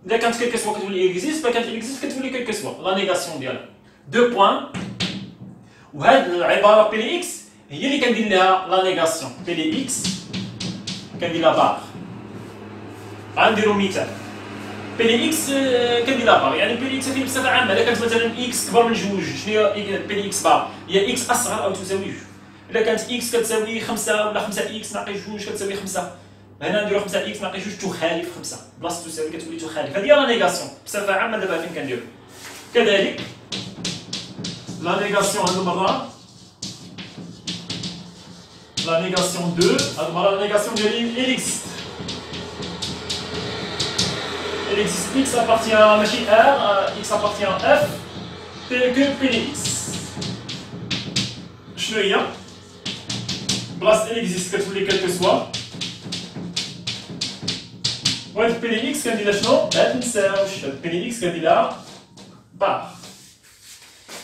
اذا كانت كيلكو سوا كتولي اكزيست، ما كانت اكزيست كتولي كيلكو سوا لا نيغاسيون ديالها. دو بوين. وهاد العباره بي لي اكس هي اللي كندير لها لا نيغاسيون. بي لي اكس كندير لها بار. غنديرو مثال. بي لي اكس كندير لها بار، يعني بي لي اكس فيه بصفه عامه اذا كانت مثلا اكس كبر من جوج شنو هي بي لي اكس بار؟ هي اكس اصغر او تساوي جوج. اذا كانت اكس كتساوي 5 ولا 5 اكس ناقص جوج كتساوي 5. هنا نديرو 5 اكس ناقص جوج تخالف 5 بلاصه تساوي كتولي تخالف. هذه هي لا نيغاسيون بصفه عامه دابا فين كنديرو. كذلك لا نيغاسيون هاد المره لا نيغاسيون 2 هاد المره لا نيغاسيون ديال اكس. Il existe x appartient à la machine R, x appartient à f, tel que Px. شنو هي؟ بلاصة il existe كتولي quel que soit. وهاد Px كندير لها شنو؟ ما تنساوش هاد Px كندير لها بار.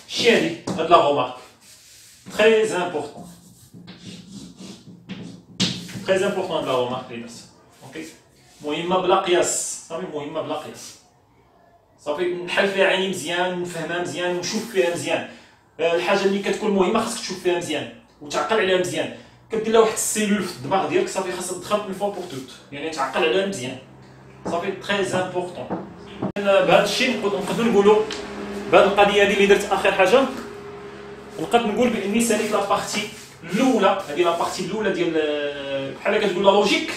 شتي هادي؟ هاد لا غومارك. Très important. Très important هاد لا غومارك لي درت. اوكي؟ مهمة بلا قياس. صافي مهمة بلا قياس. صافي نحل فيها عيني مزيان ونفهمها مزيان ونشوف فيها مزيان. الحاجة اللي كتكون مهمة خاصك تشوف فيها مزيان وتعقل عليها مزيان. كدير لها واحد السيلول في الدماغ ديالك صافي خاصها تدخل اون فوا بور توت، يعني تعقل عليها مزيان. صافي تري امبورطون. بهذا الشيء نقدروا نقولوا بهذه القضية هذه اللي درت آخر حاجة نقدر نقول بأني ساليت لا بارتي الأولى. هذه لا بارتي الأولى ديال بحال كتقول لا لوجيك.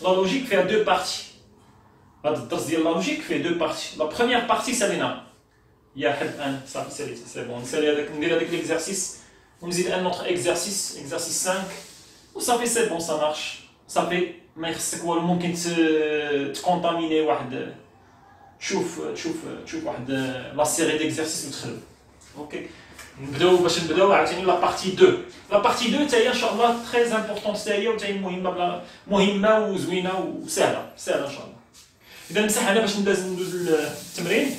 لا لوجيك فيها دو بارتي. هذا الدرس ديال لا لوجيك فيه دو بارتي. لا بروميير بارتي سالينا يا حد ان صافي ساليت سي بون. نسالي هذاك ندير هذاك ليكزارسيس ونزيد ان اوتر اكزارسيس 5 وصافي سي بون سا مارش. صافي ما يخصك والو. ممكن تكونتاميني واحد تشوف واحد لا سيري ديكزارسيس وتخدم. اوكي نبداو باش نبداو عاوتاني لا بارتي 2. لا بارتي 2 حتى هي ان شاء الله تري امبورطون حتى هي وحتى هي مهمه وزوينه وسهله ان شاء الله. إذا نمسح هنا باش ندوز للتمرين.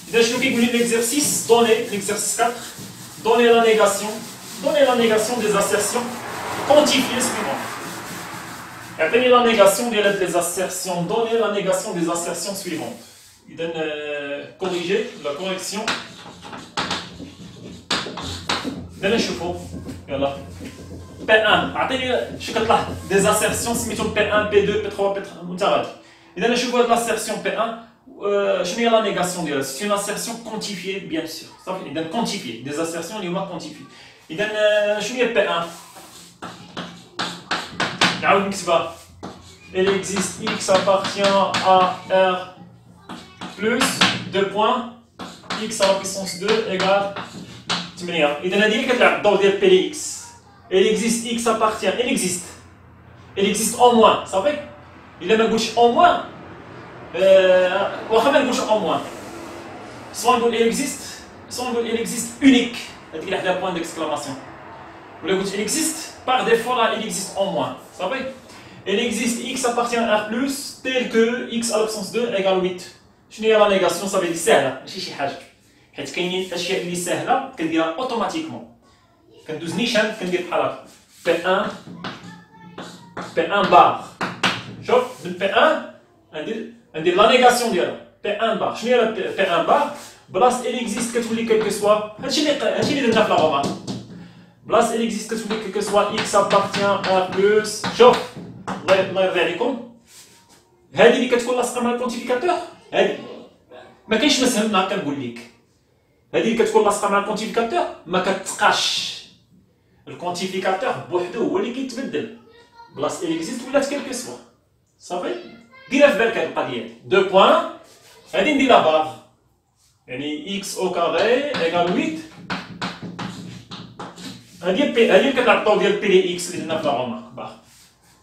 إذا شنو كيقول لي ليكزارسيس؟ دوني ليكزارسيس 4 دوني لا نيغاسيون دي زاسيرسيون كونتيفيي سويفون. يعطيني لا نيغاسيون ديال هاد لي زاسيرسيون. دوني لا نيغاسيون دي زاسيرسيون سويفون. إذا كوريجي لا كوريكسيون. إذا نشوفو يلا. P1 عطيني شو كتلاحظ دي زاسيرسيون سميتهم P1 P2 P3 P3 وانت غادي. اذا نشوفوا هاد لاسيرسيون P1 شنو هي لا نيغاسيون ديالها؟ سي اون اسيرسيون كونتيفيي بيان سور. صافي اذا كونتيفيي دي زاسيرسيون اللي هما كونتيفيي. اذا شنو هي P1؟ نعاود نكتبها. Il existe x appartient à R plus 2 points x à la puissance 2 égale 8. اذا هذه اللي كتلعب الدور ديال P لي x. Il existe x appartient, il existe. elle existe en moins, ça fait إلا ما نقولش en moins واخا ما نقولش en moins soit نقول elle existe soit نقول elle existe unique هذيك اللي حداها point d'exclamation ولا قلت elle existe par défaut là elle existe en moins ça fait elle existe x appartient à R plus tel que x à l'absence de égale 8 شنو هي لا نيغاسيون صافي سهله ماشي شي حاجه حيت كاينين الاشياء اللي سهله كنديرها اوتوماتيكمون كندوز نيشان كندير بحال هكا P1 بار شوف من P1 ندير لا نيغاسيون ديالها P1 بار شنو هي P1 بار بلاص elle existe كتولي كلكو سوا هادشي اللي درنا في لا غومارك بلاص elle existe كتولي كلكو سوا x appartient à R plus شوف الله يرضي عليكم هذه اللي كتكون لاصقه مع الكونتيفيكاتور هذه ما كاينش ما سهل هكا نقول لك هذه اللي كتكون لاصقه مع الكونتيفيكاتور ما كتبقاش الكونتيفيكاتور بوحدو هو اللي كيتبدل بلاص il existe ولات كلكو سوا صافي ديرها في بالك هذه القضيه هذه دو بوين غادي ندير لا بار يعني x au carré égale 8 هذه كتعطيو ديال بي دي اكس اللي درنا في لا غومارك بار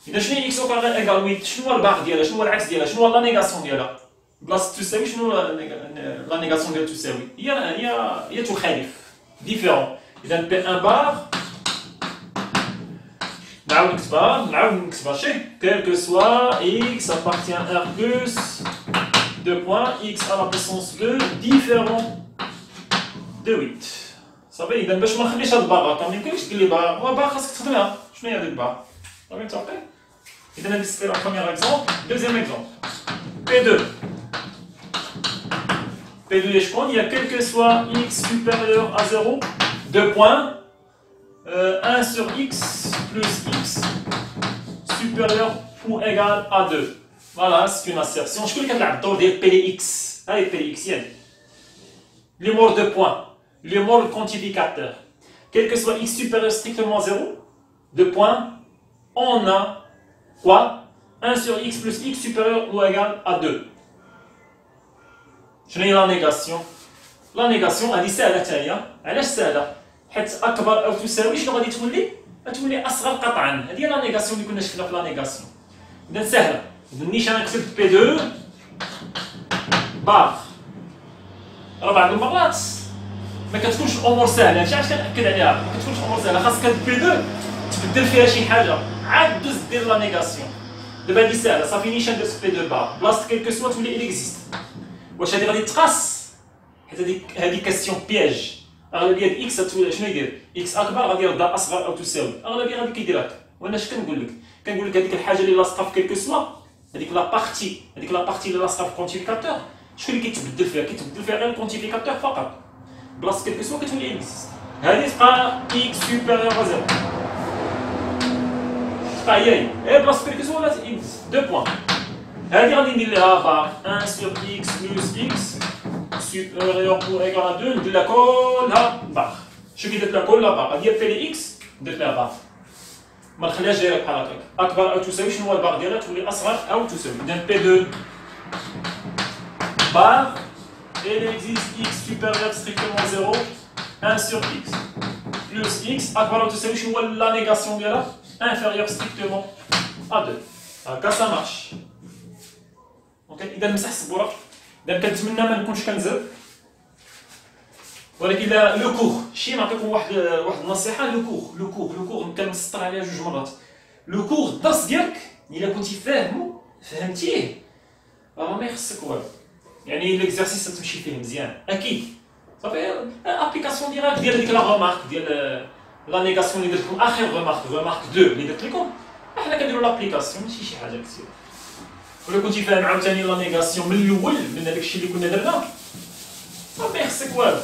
إذا شنو هي x au carré égale 8 شنو هو الباغ ديالها شنو هو العكس ديالها شنو هو لا نيغاسيون ديالها بلاص تساوي شنو لا نيغاسيون ديال تساوي هي تخالف ديفيرون إذا بي 1 بار نعاود نكتبها شي quel que soit x appartient à R plus 2 points x à la puissance 2 différent de 8 صافي إذا باش ما نخليش هاد البار هكا ميمكنلكش دير لي بار هو بار خاصك تخدمها شنو هي هاد البار صافي متوقع إذا هادي سيتي لا بروميير اكزومبل دوزيام اكزومبل P2 P2 شكون هي quel que soit x supérieur à 0 2 points 1 sur x plus x supérieur ou égal à 2. Voilà, c'est une assertion. Je vais vous donner des PDX. Allez, PDX, les mots de points, les mots quantificateurs. Quel que soit x supérieur strictement à 0, de points, on a quoi 1 sur x plus x supérieur ou égal à 2. Je n'ai la négation. La négation, elle dit ça à la taille. Elle est ça. حيت اكبر او تساوي شنو غادي تولي؟ غتولي اصغر قطعا هذه هي لا نيغاسيون اللي كنا شفنا في لا نيغاسيون اذا سهله منيش انا كتبت بي 2 بار راه بعض المرات ما كتكونش الامور سهله هادشي علاش كنأكد عليها ما كتكونش الامور سهله خاصك هاد بي 2 تبدل فيها شي حاجه عاد دوز دير لا نيغاسيون دابا هادي سهله صافي نيشان درت بي 2 بار بلاصه كيلكو سوا تولي اكزيست واش هادي غادي تقاس حيت هادي كاستيون بياج اغلبيه اكس شنو يدير اكس اكبر غادي يرضى اصغر او تساوي اغلبيه غادي كيدير هكا وانا اش كنقول لك هذيك الحاجه اللي لاصقه في كيلكو سوا هذيك لا بارتي اللي لاصقه في الكونتيفيكاتور شكون اللي كيتبدل فيها غير الكونتيفيكاتور فقط بلاصه كيلكو سوا كتولي اكزيست هذه تبقى اكس سوبيريور ا 0 تبقى هي بلاصه كيلكو سوا ولا اكس 2 بوين هذه غادي ندير لها بار 1 sur x plus x supérieur ou égal à 2 ندير لها كلها بار شو كي درت لها كلها بار هذه بي دي اكس درت لها بار ما نخليهاش دايره بحال هكاك اكبر او تساوي شنو هو البار ديالها تولي اصغر او تساوي اذا بي 2 بار elle existe x supérieur strictement 0 1 sur x plus x اكبر او تساوي شنو هو لا نيغاسيون ديالها inférieur strictement à 2 هكا سا مارش اوكي اذا نمسح السبوره اذا كنتمنى ما نكونش كنزرب ولكن لا لو كور شي نعطيكم واحد النصيحه لو كور كنسطر عليها جوج مرات لو كور الدرس ديالك الا كنتي فهمتيه راه ما يخصك والو يعني ليكزارسيس تمشي فيه مزيان اكيد صافي ابليكاسيون ديريكت ديال ديك لا غومارك ديال لا نيغاسيون اللي درت لكم اخر غومارك 2 اللي درت لكم حنا كنديروا لابليكاسيون ماشي شي حاجه كثير ولا كنتي فاهم عاوتاني لا نيغاسيون من الاول من هذاك الشيء اللي كنا درنا ما يخصك والو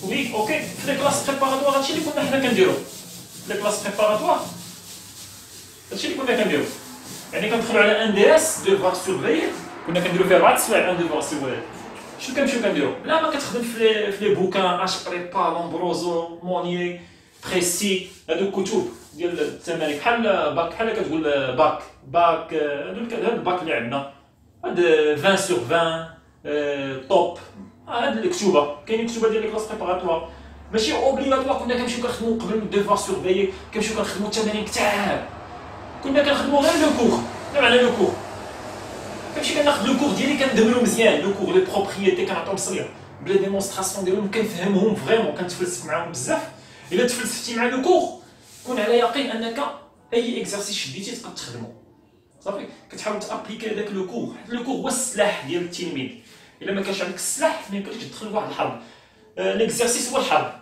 وي اوكي في لي كلاس بريباراتوار هادشي اللي كنا حنا كنديرو لي كلاس بريباراتوار هادشي اللي كنا كنديرو يعني كندخلو على ان دي اس دوفوار سورفيي كنا كنديرو فيه 4 سوايع ان دوفوار سورفيي شنو كنمشيو كنديرو لا ما كتخدم في لي بوكان اش بريبا لومبروزو مونيي بريسي هادو كتب ديال التمارين بحال كتقول باك هاد الباك اللي عندنا هاد 20 sur 20 توب هاد الكتوبه كاينين كتوبه ديال لي كلاس بريباراتوار ماشي اوبليغاتوار كنا كنمشيو كنخدمو قبل الدوفوار سورفيي كنمشيو كنخدمو التمارين كتاب كنا كنخدمو غير لو كور. شنو معنى لو كور؟ كنمشي كناخد لو كور ديالي كندبرو مزيان، لو كور لي بروبريتي كنعطيهم صغير بلا ديمونستراسيون ديالهم كنفهمهم فريمون كنتفلسف معاهم بزاف. الا تفلسفتي مع لو كور كون على يقين انك اي اكزرسيس شديتي تقدر تخدمو صافي. كتحاول تابليكي هذاك لو كور، حيت لو كور هو السلاح ديال التلميذ. الا ما كانش عندك السلاح ما يمكنش تدخل لواحد الحرب. ليكزرسيس هو الحرب،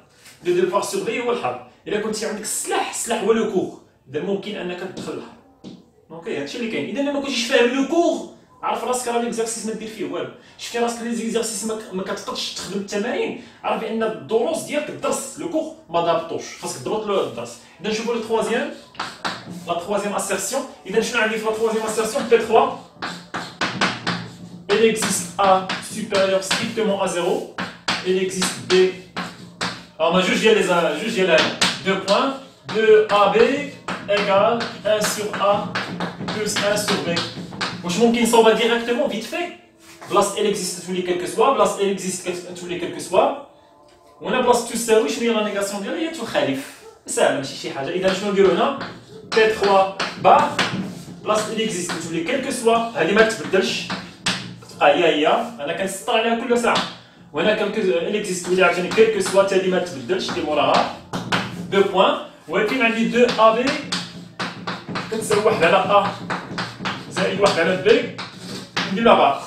لو ديفوار سورفي هو الحرب. الا كنتي عندك السلاح هو لو كور، اذا ممكن انك تدخل الحرب. اوكي هادشي اللي كاين. اذا ما كنتيش فاهم لو كور عرف راسك راه ليكزرسيس ما دير فيه والو. شفتي راسك لي زيكزرسيس ما كتقدش تخدم التمارين، عرف بان الدروس ديالك الدرس لو كور ما ضابطوش، خاصك تضبط له الدرس. اذا نشوفوا لا troisième assertion. اذا شنو عندي في لا troisième assertion P3 il existe A supérieur strictement à 0, il existe B. Alors moi juge les 2 points 2AB égale 1 sur A plus 1 sur B. واش ممكن نصوبها ديريكتومون فيت في بلاصه ال اكزيست تولي كلكو سوا، بلاصه ال اكزيست تولي كلكو سوا، وهنا بلاصه تساوي شنو هي لا نيغاسيون ديالها هي تخالف. ساهله ماشي شي حاجه. اذا شنو نديرو هنا P3 بار بلاصه ال اكزيست تولي كلكو سوا، هذه ما تتبدلش تبقى هي انا كنسطر عليها كل ساعه، وهنا كلكو ال اكزيست تولي عاوتاني كلكو سوا حتى هذه ما تتبدلش دي موراها 2 بوين، ولكن عندي 2 ا بي كتساوي 1 على ا زائد 1 على بي ندير لها بار.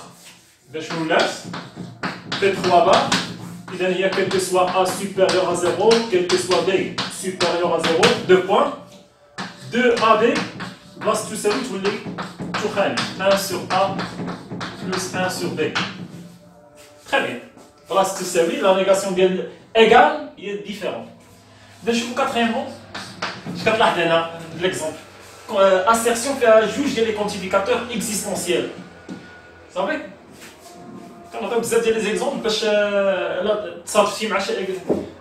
إذا شنو ولات P3 بار، إذا هي كلكو سوا A supérieur à 0 كلكو سوا B supérieur à 0 2 بوين 2 AB بلاصة تساوي تولي تخالف 1 sur A plus 1 sur B. Très bien. بلاصة تساوي لا نيغاسيون ديال إيكال هي ديفيرون. إذا نشوفو كاتريامون اش كتلاحظ هنا ليكزومبل assertion فيها جوج ديال لي كونتيفيكاتور اكزيستونسيال صافي. كنعطيو بزاف ديال لي زيكزومبل باش الا تصادفتي مع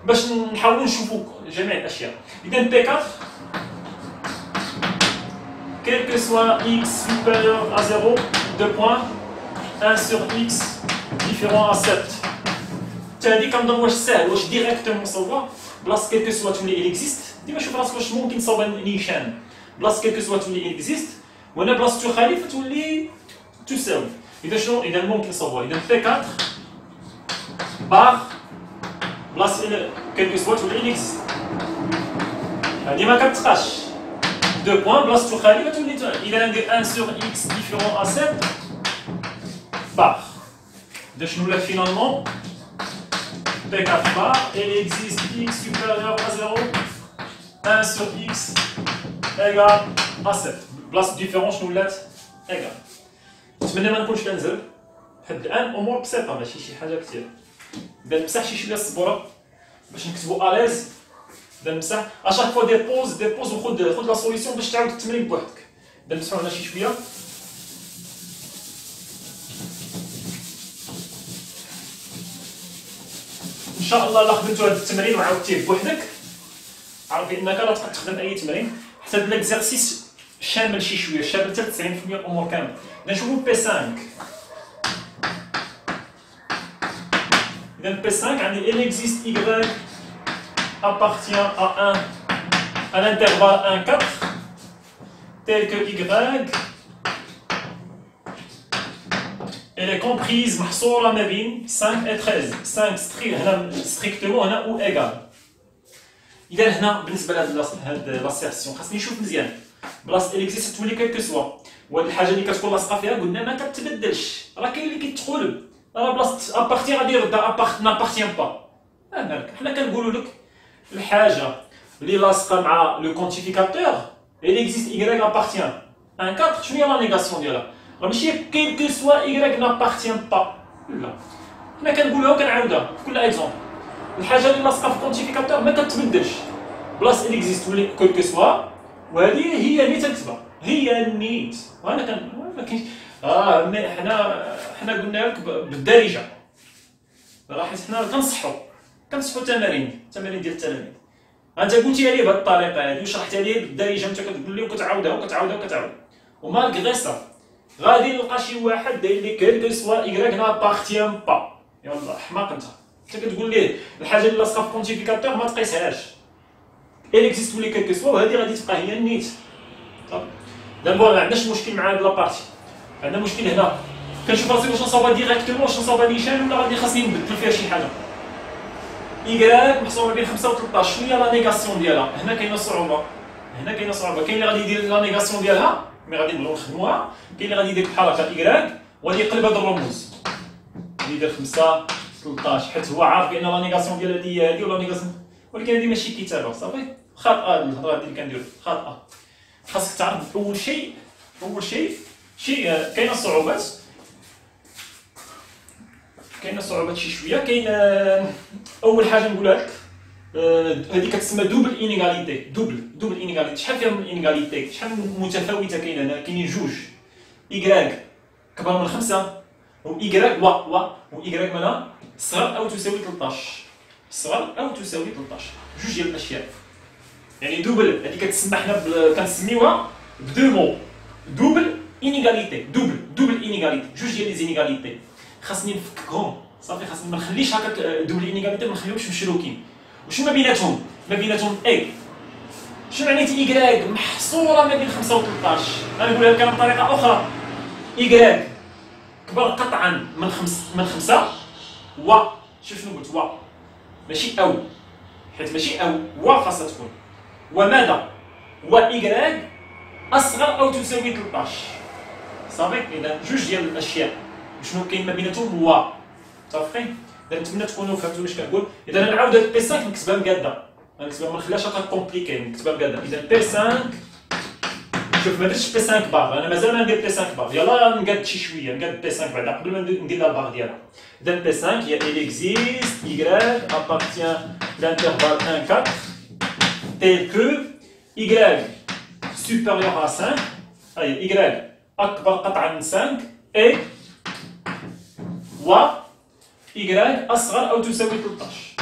باش نحاولوا نشوفوا جميع الاشياء. اذا بي 4 quel que soit x supérieur à 0 2 points 1 sur x différent à 7. هادي كنظن واش ساهل واش ديريكتومون صوبها بلاصه كيل كو سوا تولي il existe. ديما شوف راسك واش ممكن تصوبها نيشان بلاصه كيل كو سوا تولي il existe، وهنا بلاصه تخالف تولي تساوي. اذا شنو اذا ممكن نصوبها اذا بي 4 بار بلاصه كيل كو سوا تولي il existe. هادي ما كتبقاش 2 بوين بلاصه تخالف تولي اذا ندير 1 sur x différent à 7 بار. اذا شنو ولا فينالمون P4 bar, il existe x supérieur à 0, 1 sur x égale à 7. بلاصة ديفيرونس شنو ولات؟ إيكال. نتمنى ما نكونش كنزل، لحد الآن أمور بسيطة ماشي شي حاجة كتير. إذا نمسح شي شوية الصبورة باش نكتبو أليز، إذا نمسح أشاك فوا دير بوز وخد لا سوليسيون باش تعاود التمرين بوحدك. إذا نمسحو هنا شي شوية. ان شاء الله الا خدمتو هذا التمرين وعاودتيه بوحدك عرف بانك لا تقدر تخدم اي تمرين حتى هذا ليكزارسيس شامل شي شويه، شامل حتى 90% من الامور كامل. نشوفو بي 5. اذا بي 5 عندي il existe y appartient à 1 à l'intervalle 1 4 tel que y elle est comprise محصورة ما بين 5 et 13. 5 هنا ستريكتومون هنا او ايكال. إذا هنا بالنسبة لهاد لاسيرسيون خاصني نشوف مزيان بلاصة إليكزيست تولي كيلكو سوا، وهاد الحاجة اللي كتكون لاصقة فيها قلنا ما كتبدلش، راه كاين اللي كيتقلب، راه بلاصة أبارتيغ غادي يرد نابارتيان با. مالك حنا كنقولو لك الحاجة اللي لاصقة مع لو كونتيفيكاتور إليكزيست إيكغيك أبارتيان 1 4 شنو هي لا نيغاسيون ديالها؟ راه ماشي كيل كو سوا إيكغيك نابارتيان با، لا حنا كنقولوها وكنعاودها في كل اكزومبل. الحاجة اللي لاصقة في الكونتيفيكاتور ما كتبدلش، بلاصة إليكزيست تولي كيل كو سوا، وهذه هي اللي تنكتبها هي النيت. وانا ما كاينش حنا قلنا لك بالدارجه، راه حيت حنا كنصحوا التمارين ديال التلاميذ. انت قلتيها ليه بهذه الطريقه هذه وشرحتها ليه بالدارجه، انت كتقول ليه وكتعاودها ومالغري سا غادي نلقى شي واحد داير لي كيل كو سوا إيكغيك نابارتيان با. يلاه حماق انت كتقول ليه الحاجه اللي لاصقه في الكونتيفيكاتور ما تقيسهاش، il existe tous les quelque soit وهذه غادي تبقى هي النيت. دابا ما عندناش مشكل مع هاد لابارتي، عندنا مشكل هنا. كنشوف راسي واش نصاوبها ديريكتومون، واش نصاوبها نيشان، ولا غادي خاصني نبدل فيها شي حاجه. إيكغيك محصوره بين 5 و 13، شنو هي لا نيغاسيون ديالها؟ هنا كاينه صعوبه، هنا كاينه صعوبه. كاين اللي غادي يدير لا نيغاسيون ديالها مي غادي نبغيو نخدموها، كاين اللي غادي يدير بحال هكا إيكغيك وغادي يقلب هاد الرموز، غادي يدير 5 13 حيت هو عارف بان لا نيغاسيون ديال هادي هي هادي ولا نيغاسيون، ولكن هادي ماشي كتابه صافي، خاطئه الهضره هادي اللي كنديرو خاطئه. خاصك تعرف أول شيء كاينه صعوبات، شي شويه. كاين اول حاجه نقولها لك، هذه كتسمى دوبل انيغاليتي. دوبل انيغاليتي، شحال فيها من انيغاليتي؟ شحال متفاوته كاينه هنا؟ كاينين جوج، إيكغيك كبر من 5 و إيكغيك و إيكغيك مالها صغر او تساوي 13، صغر او تساوي 13، جوج ديال الاشياء. يعني دوبل هذه كتسمى حنا كنسميوها بدو مو دوبل انيغاليتي، دوبل انيغاليتي، جوج ديال لي زينيغاليتي. خاصني نفككهم صافي، خاصني ما نخليش هكاك دوبل انيغاليتي ما نخليهمش مشروكين. وشنو ما بيناتهم؟ ما بيناتهم اي. شنو معنيتي إيكغيك محصوره ما بين 5 و 13؟ غنقولها لك انا بطريقه اخرى. إيكغيك كبر قطعا من 5 و شوف شنو قلت، و ماشي او، حيت ماشي او، و خاصها تكون. وماذا؟ و إيكغيك اصغر او تساوي 13 صافي. اذا جوج ديال الاشياء شنو كاين ما بيناتهم؟ و متفقين؟ اذا نتمنى تكونوا فهمتوا واش كنقول. اذا نعاود هاد بي 5 نكتبها مقاده، نكتبها ما نخليهاش هكا كومبليكي، نكتبها مقاده. اذا بي 5، شوف ما درتش بي 5 باغ، انا مازال ما ندير بي 5 باغ، يلاه نقاد شي شويه، نقاد بي 5 بعدا قبل ما ندير لها الباغ ديالها. اذا بي 5 هي il existe y appartient l'intervalle 1 4 tel que y supérieur à 5 اي y اكبر قطعا من 5 et و y اصغر او تساوي 13.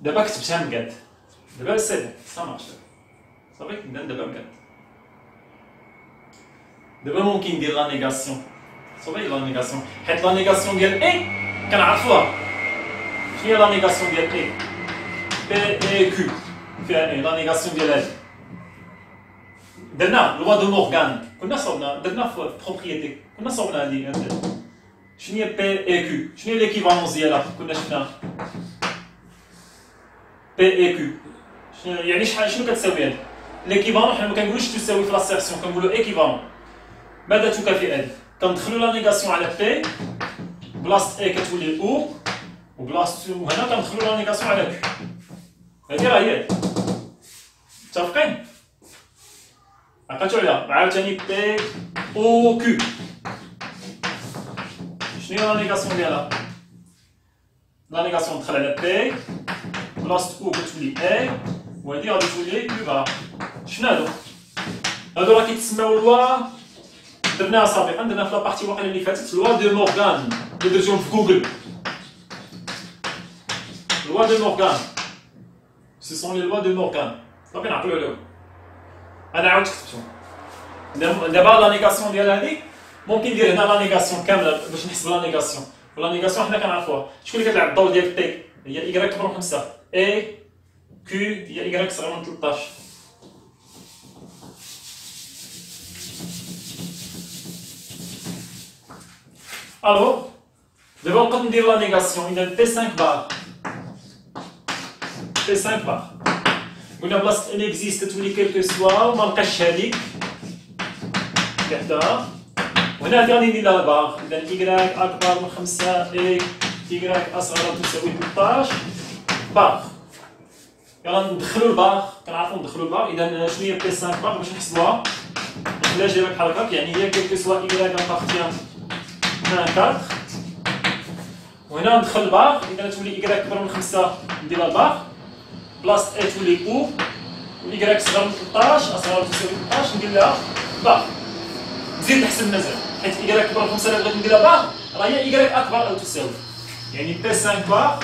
دابا كتبتها مقاد، دابا سي مارش صافي. دابا مقاد، دابا ممكن ندير لا نيغاسيون صافي. لا نيغاسيون حيت لا نيغاسيون ديال اي كنعرفوها. شنو هي لا نيغاسيون ديال اي؟ بي اي كيو فيها اي. لا نيغاسيون ديال هادي درنا لوا دو مورغان، كنا صوبنا درنا في بروبريتي، كنا صوبنا هادي. شنو هي بي اي كيو؟ شنو هي ليكيفالونس ديالها؟ كنا شفناها بي اي كيو. يعني شحال شنو كتساوي هادي؟ ليكيفالون حنا ما كنقولوش تساوي في لاسيرسيون، كنقولوا ايكيفالون. ماذا تكافئ هادي؟ كندخلوا لا نيغاسيون على بي بلاصه اي كتولي او، وبلاصه هنا كندخلوا لا نيغاسيون على كيو. هادي راه هي متفقين؟ عقلتوا عليها؟ عاوتاني بي او كيو. شنو هي لا نيغاسيون ديالها؟ لا نيغاسيون تدخل على بي بلاصه او كتولي اي، وهادي غادي تولي كيو بار. شنو هادو راه كيتسماو لوا، درناها سابقا، درنا في لابارتي واقيلا اللي فاتت، لوا دو مورغان اللي درتوهم في جوجل. لوا دو مورغان سي سون لي لوا دو مورغان صافي، نعقلو عليهم. انا عاود كتبتهم. دابا لا نيغاسيون ديال هادي ممكن ندير هنا لا نيغاسيون كامله باش نحسب لا نيغاسيون. ولا نيغاسيون حنا كنعرفوها. شكون اللي كتلعب الدور ديال تي؟ هي إيكغيك كبر من 5 اي كيو هي إيكغيك صغير من 13. الوغ دابا نقدر ندير لا نيغاسيون. اذا بي 5 بار، بي 5 بار قلنا بلاصه ان اكزيست تولي كيلكو سوا، وما نلقاش هذيك وحدها، وهنا غادي ندير لها بار. اذا إيكغيك اكبر من 5 اي إيكغيك اصغر او تساوي 13 بار. يلا ندخلو البار، كنعرفو ندخلو البار. اذا شنو هي بي 5 بار باش نحسبوها؟ نخليها جايه بحال هكاك، يعني هي كيلكو سوا إيكغيك ابارتيان 4 وهنا ندخل البار. اذا تولي إيكغيك كبر من 5 ندير البار بلاصه اي تولي او، وإيكغيك صغر من 13 اصغر او تساوي 13 ندير لها بار. نزيد نحسب مازال، حيت إيكغيك كبر من 5 اللي بغيت نديرها بار راه هي إيكغيك اكبر او تساوي، يعني بي 5 بار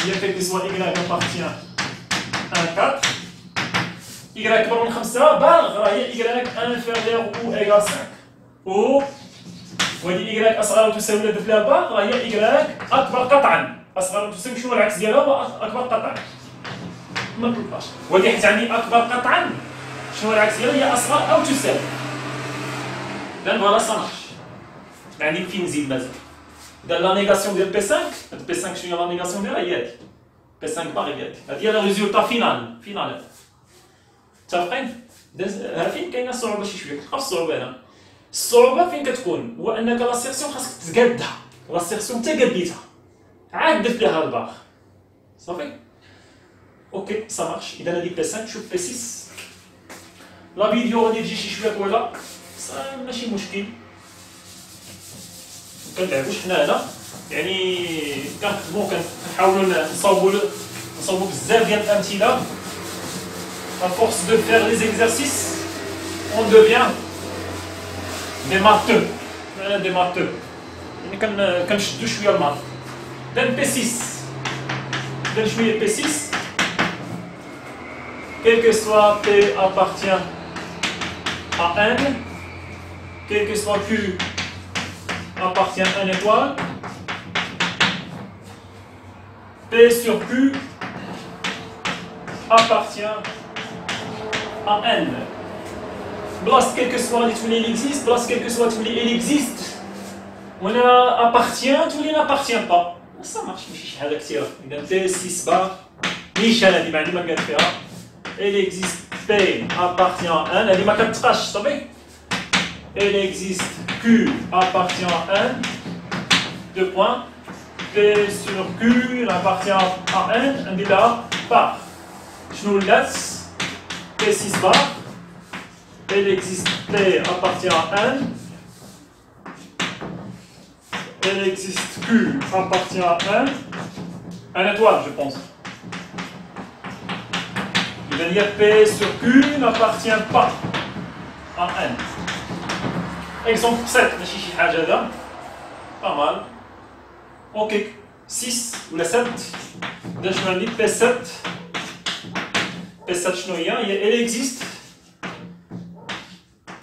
هي كيلكو سوا إيكغيك ابارتيان 4 إيكغيك كبر من 5 بار راه هي إيكغيك انفيريور او ايغال 5 او، وهادي إيكغيك اصغر او تساوي اللي درت لها بار راه هي إيكغيك اكبر قطعا. اصغر او تساوي شنو العكس ديالها؟ هو اكبر قطعا. ما تلقاش. وهذه حيت عندي اكبر قطعا شنو العكس ديالها هي اصغر او تساوي. اذا فوالا سا مارش. ما عندي فين نزيد مازال. اذا لا نيغاسيون ديال بي 5 هاد بي 5 شنو هي لا نيغاسيون ديالها هي هادي. بي 5 باغ هي هادي. هادي هي لو ريزولتا فينال فينال. متفقين؟ ها فين كاينه الصعوبه شي شويه. تلقاو الصعوبه هنا. الصعوبه فين كتكون؟ هو انك لاسيرسيون خاصك تقادها. لاسيرسيون انت قديتها. عاد درت ليها الباغ. صافي؟ اوكي سا مارش. اذا هادي بي 5 شوف بي 6. لا فيديو غادي تجي شي شويه طويله. ماشي مشكل. كنلعبوش حنا هنا يعني كنخدمو كنحاولو نصاوبو بزاف ديال الامثله. À force de faire les exercices, on devient des matheux. Des matheux. يعني كنشدو شويه الماط. دان بي 6. دان شويه بي 6. Quel que soit P appartient à N, quel que soit Q appartient à N étoile, P sur Q appartient à N. Blast quel que soit tous les il existe, blast quel que soit tous les il existe. On appartient, tous les n'appartient pas. Ça marche, mais je suis كثيرة. إذا P 6 bar, نيشان هذه ما عندي ما قال فيها. Il existe P appartient à N, هذه ما كتبقاش صافي. Il existe Q appartient à N. Deux points. P sur Q appartient à N. ندير لها par. شنو ولات؟ P6 bar, il existe P appartient à N, il existe Q appartient à N, un étoile je pense. Il va dire P sur Q n'appartient pas à N. Exemple 7, ماشي شي حاجة هذا. Pas mal. Ok, 6 ولا 7. إذا شنو عندي P7. P7 شنو هي؟ هي elle existe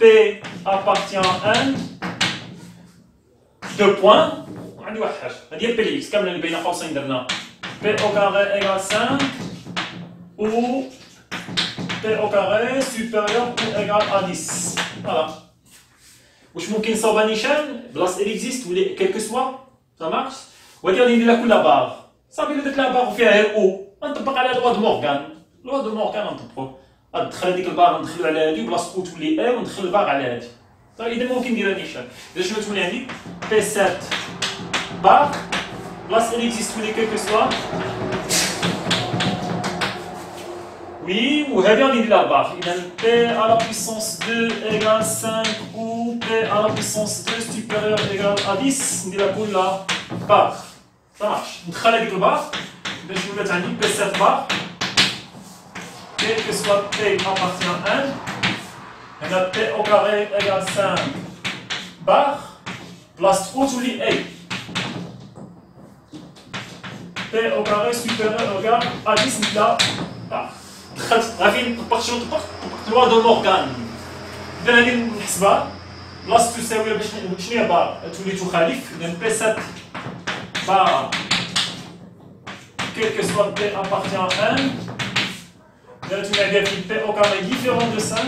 P appartient à N. Deux points. عندي واحد حاجة. هذه هي P كاملة اللي بين قوسين درنا. P au carré égale 5 ou P au carré supérieur ou égal à 10. Voilà. واش ممكن نصاوبها نيشان بلاصة elle existe ou quel que soit. Ça marche. وهادي غادي ندير لها كلها باغ. صافي إلا درت لها باغ وفيها غير او غنطبق عليها لوا دو مورغان. لوا دو مورغان نطبقو. غندخل هذيك الباغ ندخلو على هادي بلاصة او تولي ا وندخل الباغ على هادي. صافي إذا ممكن نديرها نيشان. إذا شنو تولي عندي؟ P7 باغ بلاصة elle existe تولي quel que soit. Oui, وهذه غادي ندير لها باغ. إذا P à la puissance 2 égale 5 ou P à la puissance 2 supérieur égale à 10 نديرها كلها باغ. Ça marche. ندخل هذيك الباغ. إذا شنو ولات عندي P7 باغ. Quel que soit P appartient à N, on a P au carré égale 5 bar, place O tous les A. P au carré supérieur égale à 10 là, bar. دخلت غادي نطبق شنو نطبق لوا دو مورغان. إذا غادي نحسبها بلاصة تساوي باش شنو هي بار تولي تخالف. إذا P7 bar, quel que soit P appartient à N. Là, tu m'as dit P au carré différent de 5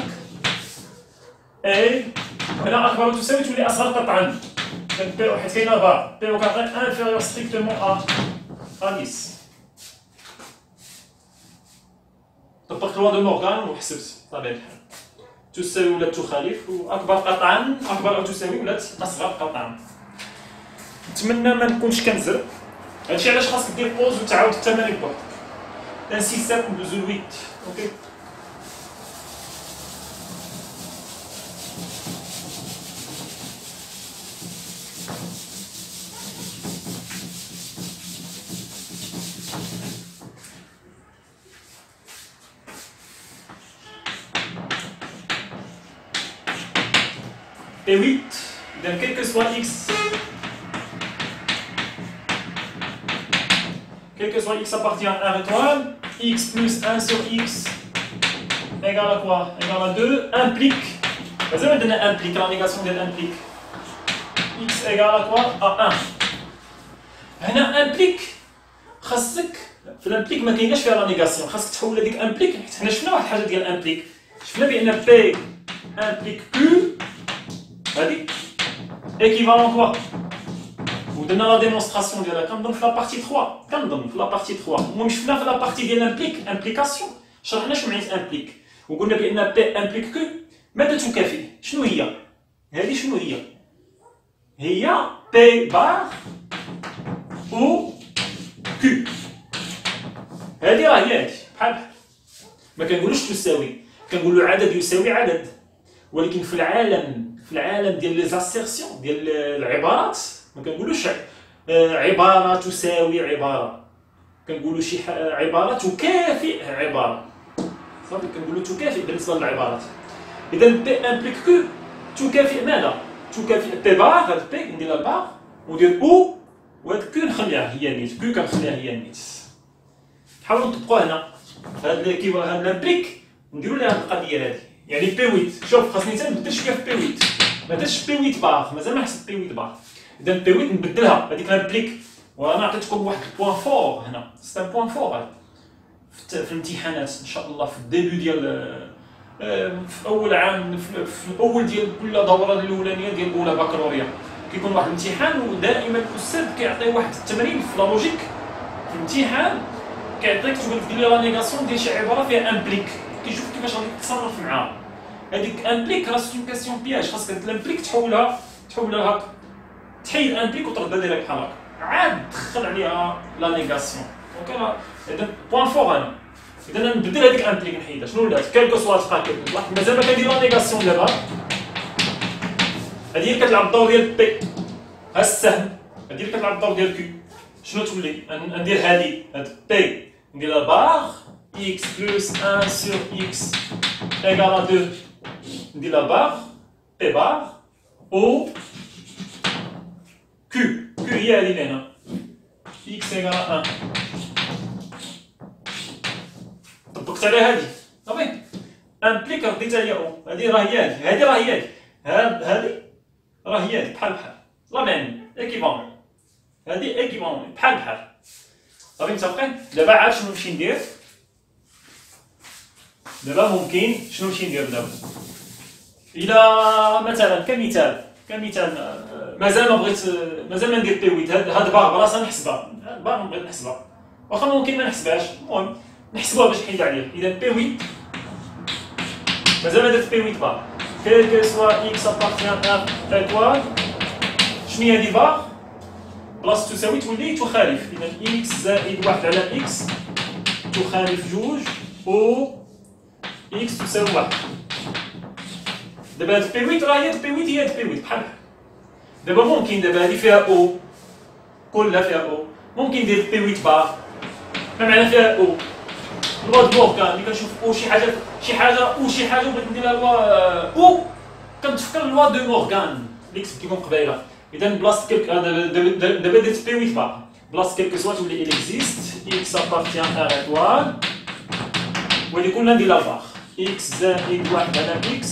et هنا أكبر تساوي تولي أصغر قطعا. P حيت كاينة بار P au carré inférieur strictement à 10. طبقت لوا دو مورغان وحسبت طبيعي الحال. تساوي ولا تخالف وأكبر قطعا أكبر أو تساوي ولا أصغر قطعا. نتمنى ما نكونش كنزر. هادشي علاش خاصك دير بوز وتعاود التمارين بوحدك. Un 6, 7, 8. Ok. Et 8, donc quel que soit x, quel que soit x appartient à 1 étoile, x plus 1 sur x égale à quoi? Égale à 2, implique, vous avez donné implique, la négation de implique, x égale à quoi? À 1. هنا implique خاصك في الامبليك ما كايناش فيها لا نيغاسيون، خاصك تحول هذيك امبليك، حيت حنا شفنا واحد الحاجه ديال امبليك، شفنا بان بي امبليك كيو هذيك ايكيفالون كوا، ودرنا لا ديمونستراسيون ديالها كنظن في لا بارتي 3، كنظن في لا بارتي 3. المهم شفنا في لا بارتي ديال امبليك امبليكاسيون شرحنا شنو معنات امبليك، وقلنا بان بي امبليك كو ماذا تكافئ. شنو هي هذه؟ شنو هي؟ هي بي بار او كيو. هذه راه هي هذه بحال بحال، ما كنقولوش تساوي، كنقولوا عدد يساوي عدد. ولكن في العالم ديال لي زاسيرسيون ديال العبارات ما كنقولوش عباره تساوي عباره، كنقولوا شي عباره تكافئ عباره، صافي كنقولوا تكافئ بالنسبه للعبارات. اذا بي امبليك كو تكافئ ماذا؟ تكافئ بي بار، هاد بي ندير لها البار وندير او، وهاد كو نخليها هي نيت، كو كنخليها هي نيت. نحاولوا نطبقوا هنا هاد الامبليك، نديروا لها هاد القضيه هادي. يعني بي 8 شوف خاصني حتى نبدل شويه في بي 8، ما درتش بي 8 بار، مازال ما حسبت بي 8 بار. اذا بي 8 نبدلها هذيك الامبليك، وانا عطيتكم واحد البوان فور هنا، سي ان بوان فور هذا في الامتحانات ان شاء الله في الديبي ديال في اول عام، في الاول ديال كل دوره الاولانيه ديال اولى بكالوريا كيكون واحد الامتحان، ودائما الاستاذ كيعطي واحد التمرين في لا لوجيك في الامتحان، كيعطيك تقول لك دير لي لا نيغاسيون ديال شي عباره فيها امبليك، كيشوف كيفاش غادي تتصرف معاها. هذيك امبليك راه سون كاسيون بياج، خاصك هاد الامبليك تحولها هكا، تحيد امبليك وتردها ديالك بحال هكا، عاد تدخل عليها لا نيغاسيون. دونك انا اذا بوان فور انا، اذا نبدل هذيك امبليك نحيدها، شنو ولات؟ كالكو سوا تبقى كيف مازال ما كندير لا نيغاسيون دابا. هذه هي كتلعب الدور ديال بي، ها السهم، هذه اللي كتلعب الدور ديال كيو. شنو تولي؟ ندير هذه هاد بي نديرها بار x plus 1 sur x égale à 2 ندير لها بار بي بار او كيو، كيو هي هذه اللي هنا x égale à 1. طبقت على هذه صافي، امبليك رديتها هي او، هذه راه هي هذه راه هي هذه راه هي هذه بحال لا معني ايكيفالون، هذه ايكيفالون بحال صافي متفقين. دابا عاد شنو نمشي ندير؟ دابا ممكن شنو نمشي ندير دابا؟ الى مثلا كمثال مازال ما ندير بي 8، هاد بار براسها نحسبها، بار نبغي نحسبها، واخا ممكن ما نحسبهاش، المهم نحسبوها باش نحيد عليها. اذا بي 8 مازال ما درت بي 8 بار، كيل كو سوا اكس ابارتيان ا ايكوال شنو هي هادي بار؟ بلاص تساوي تولي تخالف، اذا اكس زائد 1 على اكس تخالف 2 او اكس تساوي 1. دابا هاد بي 8 راه هي بي 8 هي بي 8 بحال دابا ممكن دابا هادي فيها او، كلها فيها او، ممكن ندير بي 8 بار، ما معنى فيها او؟ لوا دو مورغان، ملي كنشوف او شي حاجه وبغيت ندير لها لوا او كنتفكر لوا دو مورغان اللي كتبت لكم قبيله. اذا بلاصه كيلك دابا درت بي 8 بار، بلاصه كيلك سوا تولي il existe x appartient à étoile، ولي كلنا ندير لها بار x زائد 1 على x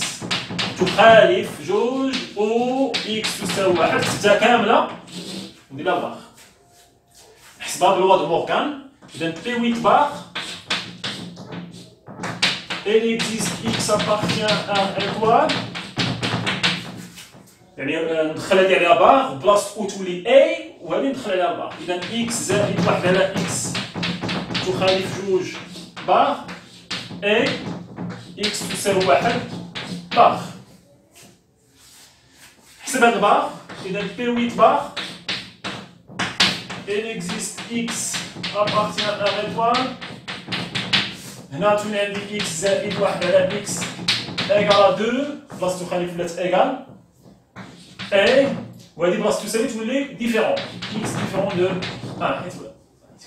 تخالف 2 او x تساوي 1، كتبتها كامله ندير لها بار، نحسبها بلوا دو مورغان. اذا بي 8 بار il existe x appartient à étoile، يعني ندخل هذه عليها بار بلاصه او تولي اي، وهذه ندخل عليها بار. اذا x زائد 1 على x تخالف 2 بار اي x تساوي 1 بار. حسب هاد البار، اذا بي 8 بار il existe x appartient à étoile، هنا تولي عندي x زائد 1 على x égal à 2 بلاصه تخالف ولات égal اي، وهذه بلاصه تساوي تولي ديفيرون x ديفيرون دو 1 حيت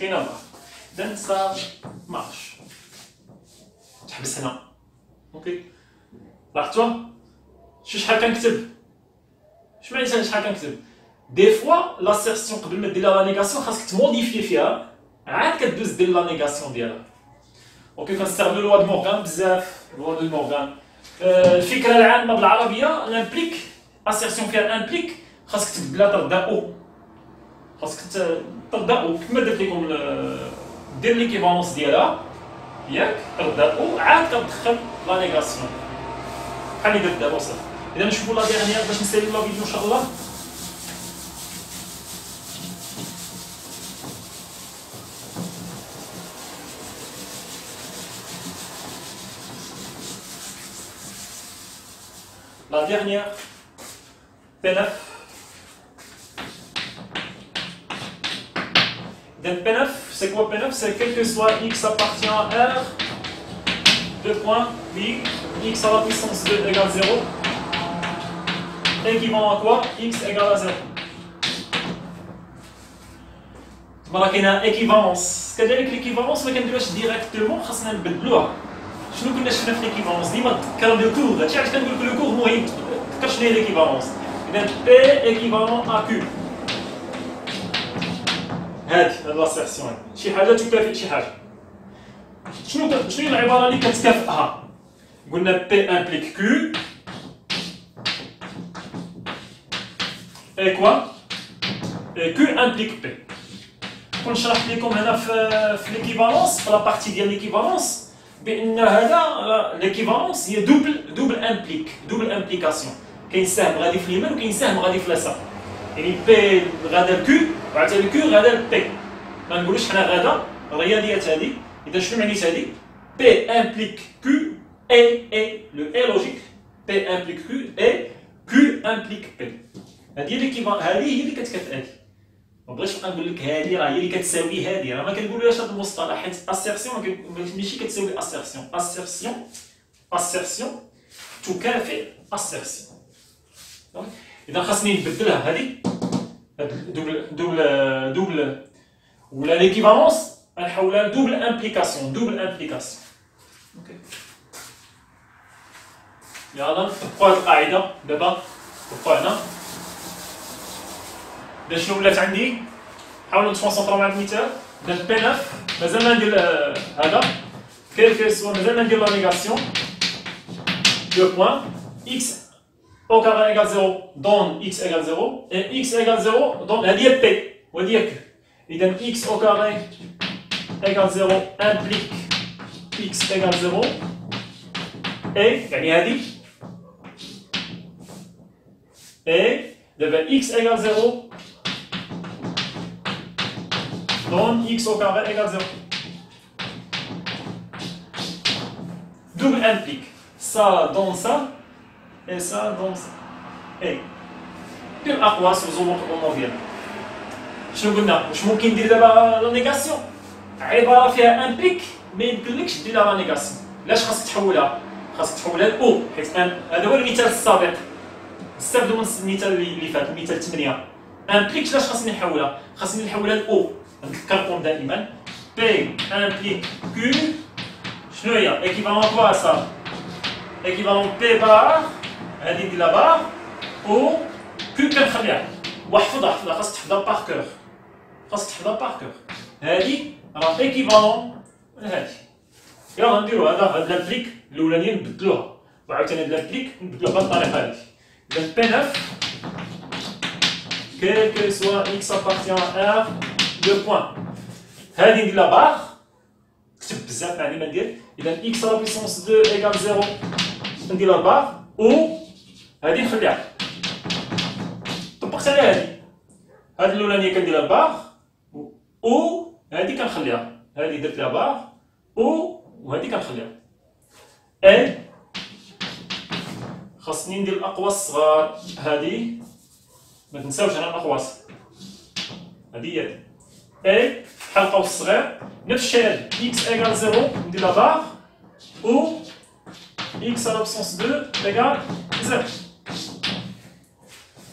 كاينه بار. اذا سا مارش، تحبس هنا اوكي. لاحظتوا شحال كنكتب؟ اش معنى شحال كنكتب؟ دي فوا لاسيرسيون قبل ما دير لا نيغاسيون خاصك تموديفي فيها، عاد كدوز دير لا نيغاسيون ديالها. اوكي كنستعملوا لوا دو مورغان بزاف، لوا دو مورغان. الفكره العامه بالعربيه لامبليك اسيرسيون فيها امبليك خاصك تبدلها تردا او، خاصك تردا او كما درت لكم دير ليكيفالونس ديالها ياك تبدا او عاد كتدخل لا نيغاسيون بحال اللي درت دابا صافي. اذا نشوفوا لا ديرنيير باش نساليو لا فيديو ان شاء الله. La dernière, P9. Donc P9, c'est quoi P9? C'est quel que soit x appartient à R, 2 points, x à la puissance 2 égale 0, équivalent à quoi? X égale à 0. Voilà qu'il y a une équivalence. C'est-à-dire que l'équivalence, ما كنديروهاش directement, خاصنا نبدلوها. شنو كنا شفنا في ليكيفالونس؟ ديما تذكر لو كور، هادشي علاش كنقول لك لو كور مهم، تذكر شنو هي ليكيفالونس. إذا بي إيكيفالون أ كيو. هاد لاسيرسيون شي حاجة تكافئ شي حاجة. شنو هي العبارة اللي كتكافئها؟ قلنا بي امبليك كيو إي كوا؟ إي كيو امبليك بي. كون شرحت لكم هنا في ليكيفالونس، في لابارتي ديال ليكيفالونس، بان هذا ليكيفالونس هي دوبل امبليكاسيون. كاين سهم غادي في اليمين وكاين سهم غادي في اليسار. يعني بي غادا لكيو وعاوتاني كيو غادا لبي. ما نقولوش حنا غادا الرياضيات هذه. اذا شنو معنيت هذه؟ بي امبليك كيو اي لو اي لوجيك. بي امبليك كيو اي كيو امبليك بي. هذه هي اللي كتكافئ هذه. ما بغيتش نبقى نقول لك هذه راه هي اللي كتساوي هذه، راه ما كنقولوهاش هذا المصطلح حيت اسيرسيون ماشي كتساوي اسيرسيون تكافئ اسيرسيون. اذا خاصني نبدلها هذه دوبل ولا ليكيفالونس نحولها لدوبل امبليكاسيون. اوكي يلا نطبقوا هذه القاعده دابا. نطبقوا هنا باش شنو ولات عندي. نحاولوا نتكونسونطراو مع المثال. درت بي 9 مازال ما ندير هذا كيل سوا مازال ما ندير لا نيغاسيون. 2 بوان اكس au carré égale 0 donne x égale 0 et x égale 0 donne هذه هي بي وهذه هي q. إذا x au carré égale 0 implique x égale 0 et يعني هذه et دابا x égale 0 donne x au carré égale 0. Double implique ça donne ça et ça donne ça. اي دير الاقواس وزوم الامور ديالنا. شنو قلنا؟ واش ممكن ندير دابا لا نيغاسيون؟ عباره فيها امبليك ما يمكنلكش دير لها لا نيغاسيون. علاش خاصك تحولها؟ خاصك تحولها لاو حيت هذا هو المثال السابق. نستافدوا من المثال اللي فات المثال 8. امبليك علاش خاصني نحولها؟ خاصني نحولها لاو. نذكركم دائما بي امبليك كيو شنو هي؟ ايكيفالون كوا سا؟ ايكيفالون بي بار هذه نديرها بار او كيو كنخليها. واحفظها خاصك تحفظها بار كور. هذه راه ايكيفالون لهذه. يلا نديرو هذا لابليك الاولانيه نبدلوها وعاوتاني هاد لابليك نبدلوها بهاد الطريقه هذه. اذا بي 9 quel que soit x appartient à R 2 points. هذه ندير لها بار كتب بزاف يعني ما ندير. اذا x à la puissance 2 égale 0 ندير لها بار او هذه نخليها. طبقت على هذه الاولانيه كندير لها بار او هذه كنخليها. هذه درت لها بار او وهذه كنخليها. اي خاصني ندير الاقواس الصغار. هذه ما تنساوش انا الاقواس. هذه هي اي بحال القوس الصغير نفس الشيء. هذه اكس ايكال 0 ندير لها بار او اكس على بسونس 2 ايكال 0.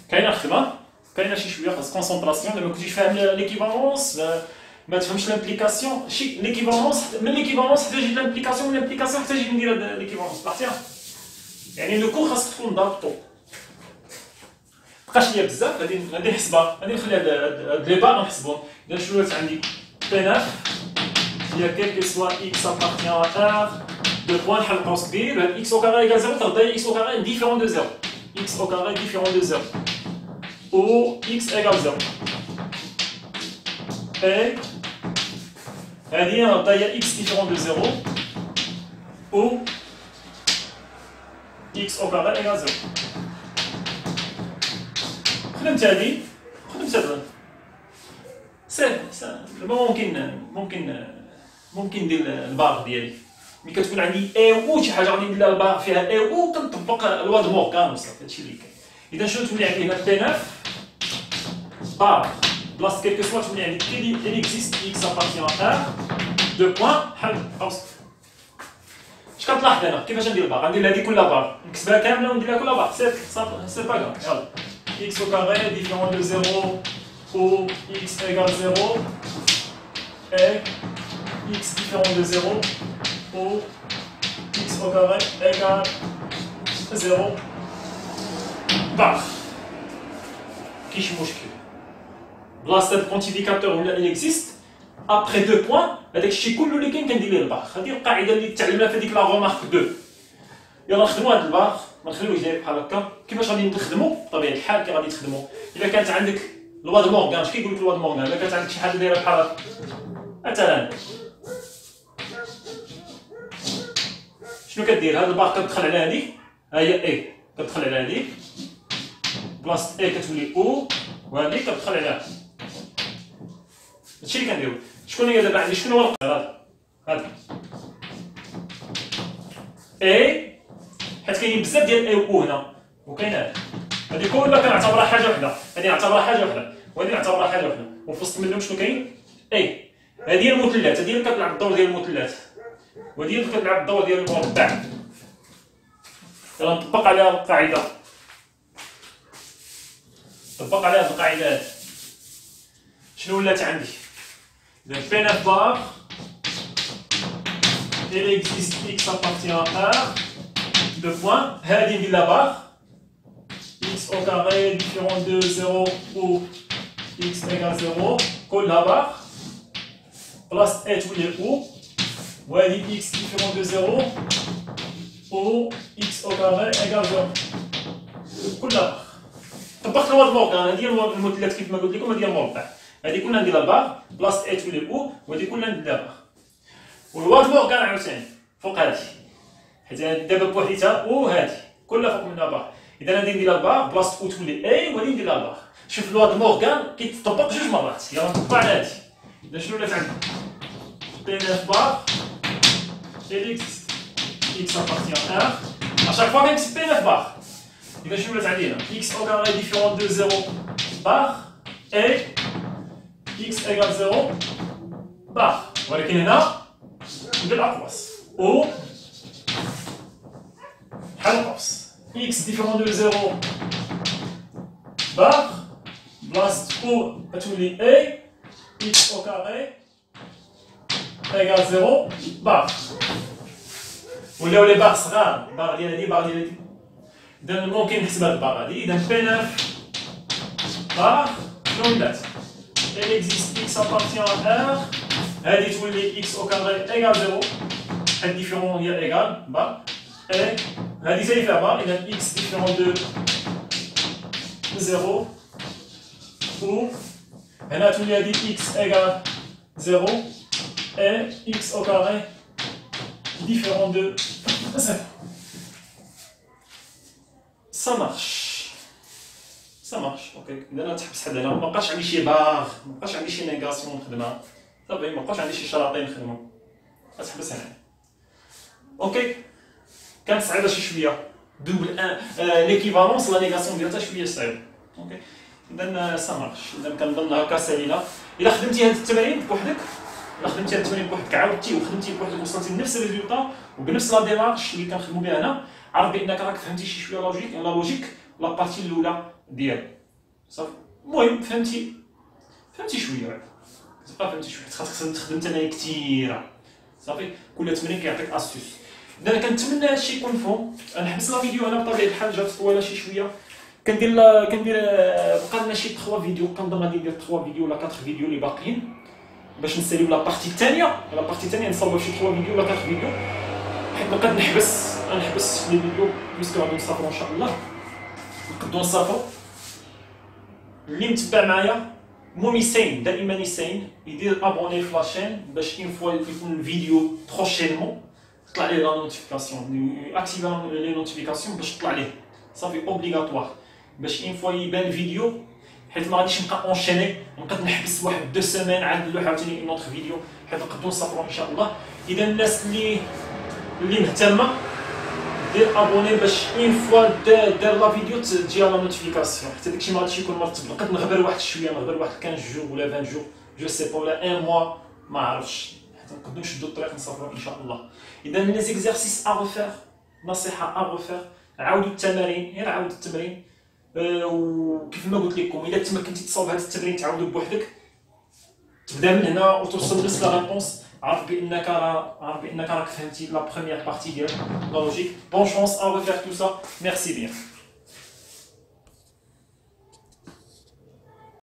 كاينه خدمه كاينه شي شويه خاص كونسونطراسيون. لما كنتيش فاهم ليكيفالونس ما تفهمش لامبليكاسيون. شي ليكيفالونس من ليكيفالونس حتى تجي لامبليكاسيون من لامبليكاسيون حتى تجي ندير ليكيفالونس طلعتيها. يعني لو كور خاصك تكون ضابطو. بقاش ليا بزاف غادي نحسبها. غادي نخلي هاد لي بار نحسبهم. اذا شنو ولات عندي بي 9 هي كيل كو سوا اكس ابارتيان ا ار دو بوان نحل قوس كبير. هاد اكس او كاري ايكال 0 ترضى اكس او كاري ديفيرون دو 0. اكس او كاري ديفيرون دو 0 او اكس ايكال 0 اي هذه نعطيها هي x ديفيرون دو 0 و x au carré égale 0. خدمت هذه خدمت هذا ممكن ندير الباغ ديالي ملي كتكون عندي اي او شي حاجه غادي ندير لها الباغ فيها اي او كنطبق لوا دو مورغان وصافي هادشي اللي كاين. اذا شنو تولي عندي هنا بي 9 باغ بلاصه كيلكو سوا تولي عندي كي اكزيست اكس ابارتيون ا دو بوان بحال قوس. اش كتلاحظ هنا كيفاش ندير الباغ؟ غندير هذه كلها باغ نكتبها كامله ونديرها كلها باغ سي با كاف. يلا x au carré différent de 0 où x égale 0 et x différent de 0 où x au carré égale 0 باغ. كاينش مشكل بلاصه الكونتيفيكاتور ولا il existe après 2 points هذاك الشيء كله اللي كاين كندير ليه الباغ. هذه القاعده اللي تعلمناها في هذيك لا رومارك 2. يلا نخدموا هذا الباغ ما نخليوش داير بحال هكا. كيفاش غادي نخدموا؟ بطبيعه الحال كي غادي تخدموا الا كانت عندك لوا دو مورغان. اش كيقول لك لوا دو مورغان؟ الا كانت عندك شي حاجه دايره بحال هكا مثلا شنو كدير؟ هذا الباغ كتدخل على هذه ها هي اي كتدخل على هذه بلاصه اي كتولي او وهذه كتدخل عليها. هادشي اللي كنديرو. شكون هي دابا عندي شنو هو القدر هذا اي حيت كاينين بزاف ديال اي و هنا وكاين هذه كلها كنعتبرها حاجه وحده. هذه نعتبرها حاجه وحده وهذه نعتبرها حاجه وحده وفي وسط منهم شنو كاين؟ اي هذه هي المثلثات. هذه اللي كتلعب الدور ديال المثلث وهذه اللي كتلعب الدور ديال المربع. يلا نطبق عليها القاعده. نطبق عليها القاعده هذه. شنو ولات عندي؟ إذا بي 9 باغ il existe x appartient à deux points. هذه ندير لها باغ x au carré différent de 0 où x égale 0 كلها باغ بلاصه a تولي او وهذه x différent de 0 où x au carré égale 0 كلها باغ. طبقت لوا المورغان. هذه هي المثلث كيف ما قلت لكم. هذه هي المربع. هذه كلها ندير لها باغ بلاصه a تولي او وهذه كلها ندير لها باغ. والوا دو مورغان عاوتاني فوق هذه حيت دابا بوحديتها وهذه كلها فوق منها باغ. اذا غادي ندير لها باغ بلاصه او تولي اي وغادي ندير لها باغ. شوف لوا دو مورغان كيتطبق جوج مرات. يلا نطبق على هذه. اذا شنو ولات عندنا؟ بي 9 باغ il existe x appartient à chaque fois كنكتب بي 9 باغ. اذا شنو ولات عندي هنا؟ x au carré différent de 0 باغ et x égale 0 باغ. ولكن هنا ندير الاقواس او بحال القوس x différent de 0 باغ بلاصه او تولي a x au carré égale 0 باغ. ولاو لي باغ صغار باغ ديال هادي باغ ديال هادي. اذا ممكن نحسب هاد الباغ هادي. اذا بي 9 باغ شنو ولات؟ il existe x appartient à هذه تولي x au carré égale 0 حيت ديفيرون هي ايغال باغ اي هذه زي فيها باغ. اذا x différent de 0 و هنا تولي هذه x égale 0 et x au carré différent de 0. ça marche اوكي. اذا انا تحبس حد هنا مابقاش عندي شي باغ مابقاش عندي شي نيغاسيون نخدمها صافي مابقاش عندي شي شراطين نخدمهم غتحبس هنا اوكي. كانت صعيبه شي شويه دوبل ليكيفالونس لا نيغاسيون ديالها شويه صعيبه اوكي. اذا سا مارش. اذا كنظن هكا سالينا. الا خدمتي هاد التمارين بوحدك الا خدمتي هاد التمارين بوحدك عاودتي وخدمتي بوحدك وصلتي لنفس الريزولطا وبنفس لا ديمارش اللي كنخدموا بها هنا عرف بانك راك فهمتي شي شويه لا لوجيك لا بارتي الاولى ديالو صافي. المهم فهمتي شويه تبقى فهمتي شويه. خاصك تخدم تمارين كثيره صافي. كل تمرين كيعطيك استوس. اذا كنتمنى هادشي يكون مفهوم. نحبس لا فيديو هنا بطبيعه الحال جات طويله شي شويه. كندير بقى لنا شي 3 فيديو. كنظن غادي ندير 3 فيديو ولا 4 فيديو اللي باقيين باش نساليو لا بارتي الثانيه. لا بارتي الثانيه نصاوبو شي 3 فيديو ولا 4 فيديو حيت بقيت نحبس في لي فيديو بيسكو غادي نصافرو ان شاء الله. نقدو نصافرو. اللي متبع معايا المهم يساين دائما يساين يدير ابوني في لاشين باش اون فوا يكون الفيديو بروشينمون تطلع ليه لا نوتيفيكاسيون اكتيفي لي نوتيفيكاسيون باش تطلع ليه صافي اوبليغاتوار باش اون فوا يبان الفيديو حيت ما غاديش نبقى اونشيني نقدر نحبس واحد 2 سيمين عاد نلوح عاوتاني اون اوتر فيديو حيت نقدروا نصبروا ان شاء الله. اذا الناس اللي مهتمه دير ابوني باش اون فوا دار لا فيديو تجيها لا نوتيفيكاسيون حتى داكشي ما غاديش يكون مرتب. نقدر نغبر واحد شويه نغبر واحد 15 جور ولا 20 جور جو سي با ولا 1 موا ما عرفتش حتى نقدروا نشدوا الطريق نصبروا ان شاء الله. اذا لي زيكزارسيس ا ريفير نصيحه ا ريفير عاودوا التمارين غير عاودوا التمرين وكيف ما قلت لكم الا تمكنتي تصاوب هذا التمرين تعاودو بوحدك تبدا من هنا وتوصل لسه لا ريبونس عارف بانك راك فهمتي لا بروميير بارتي ديال لا لوجيك. بون شونس ا ريفير تو سا. ميرسي بيان.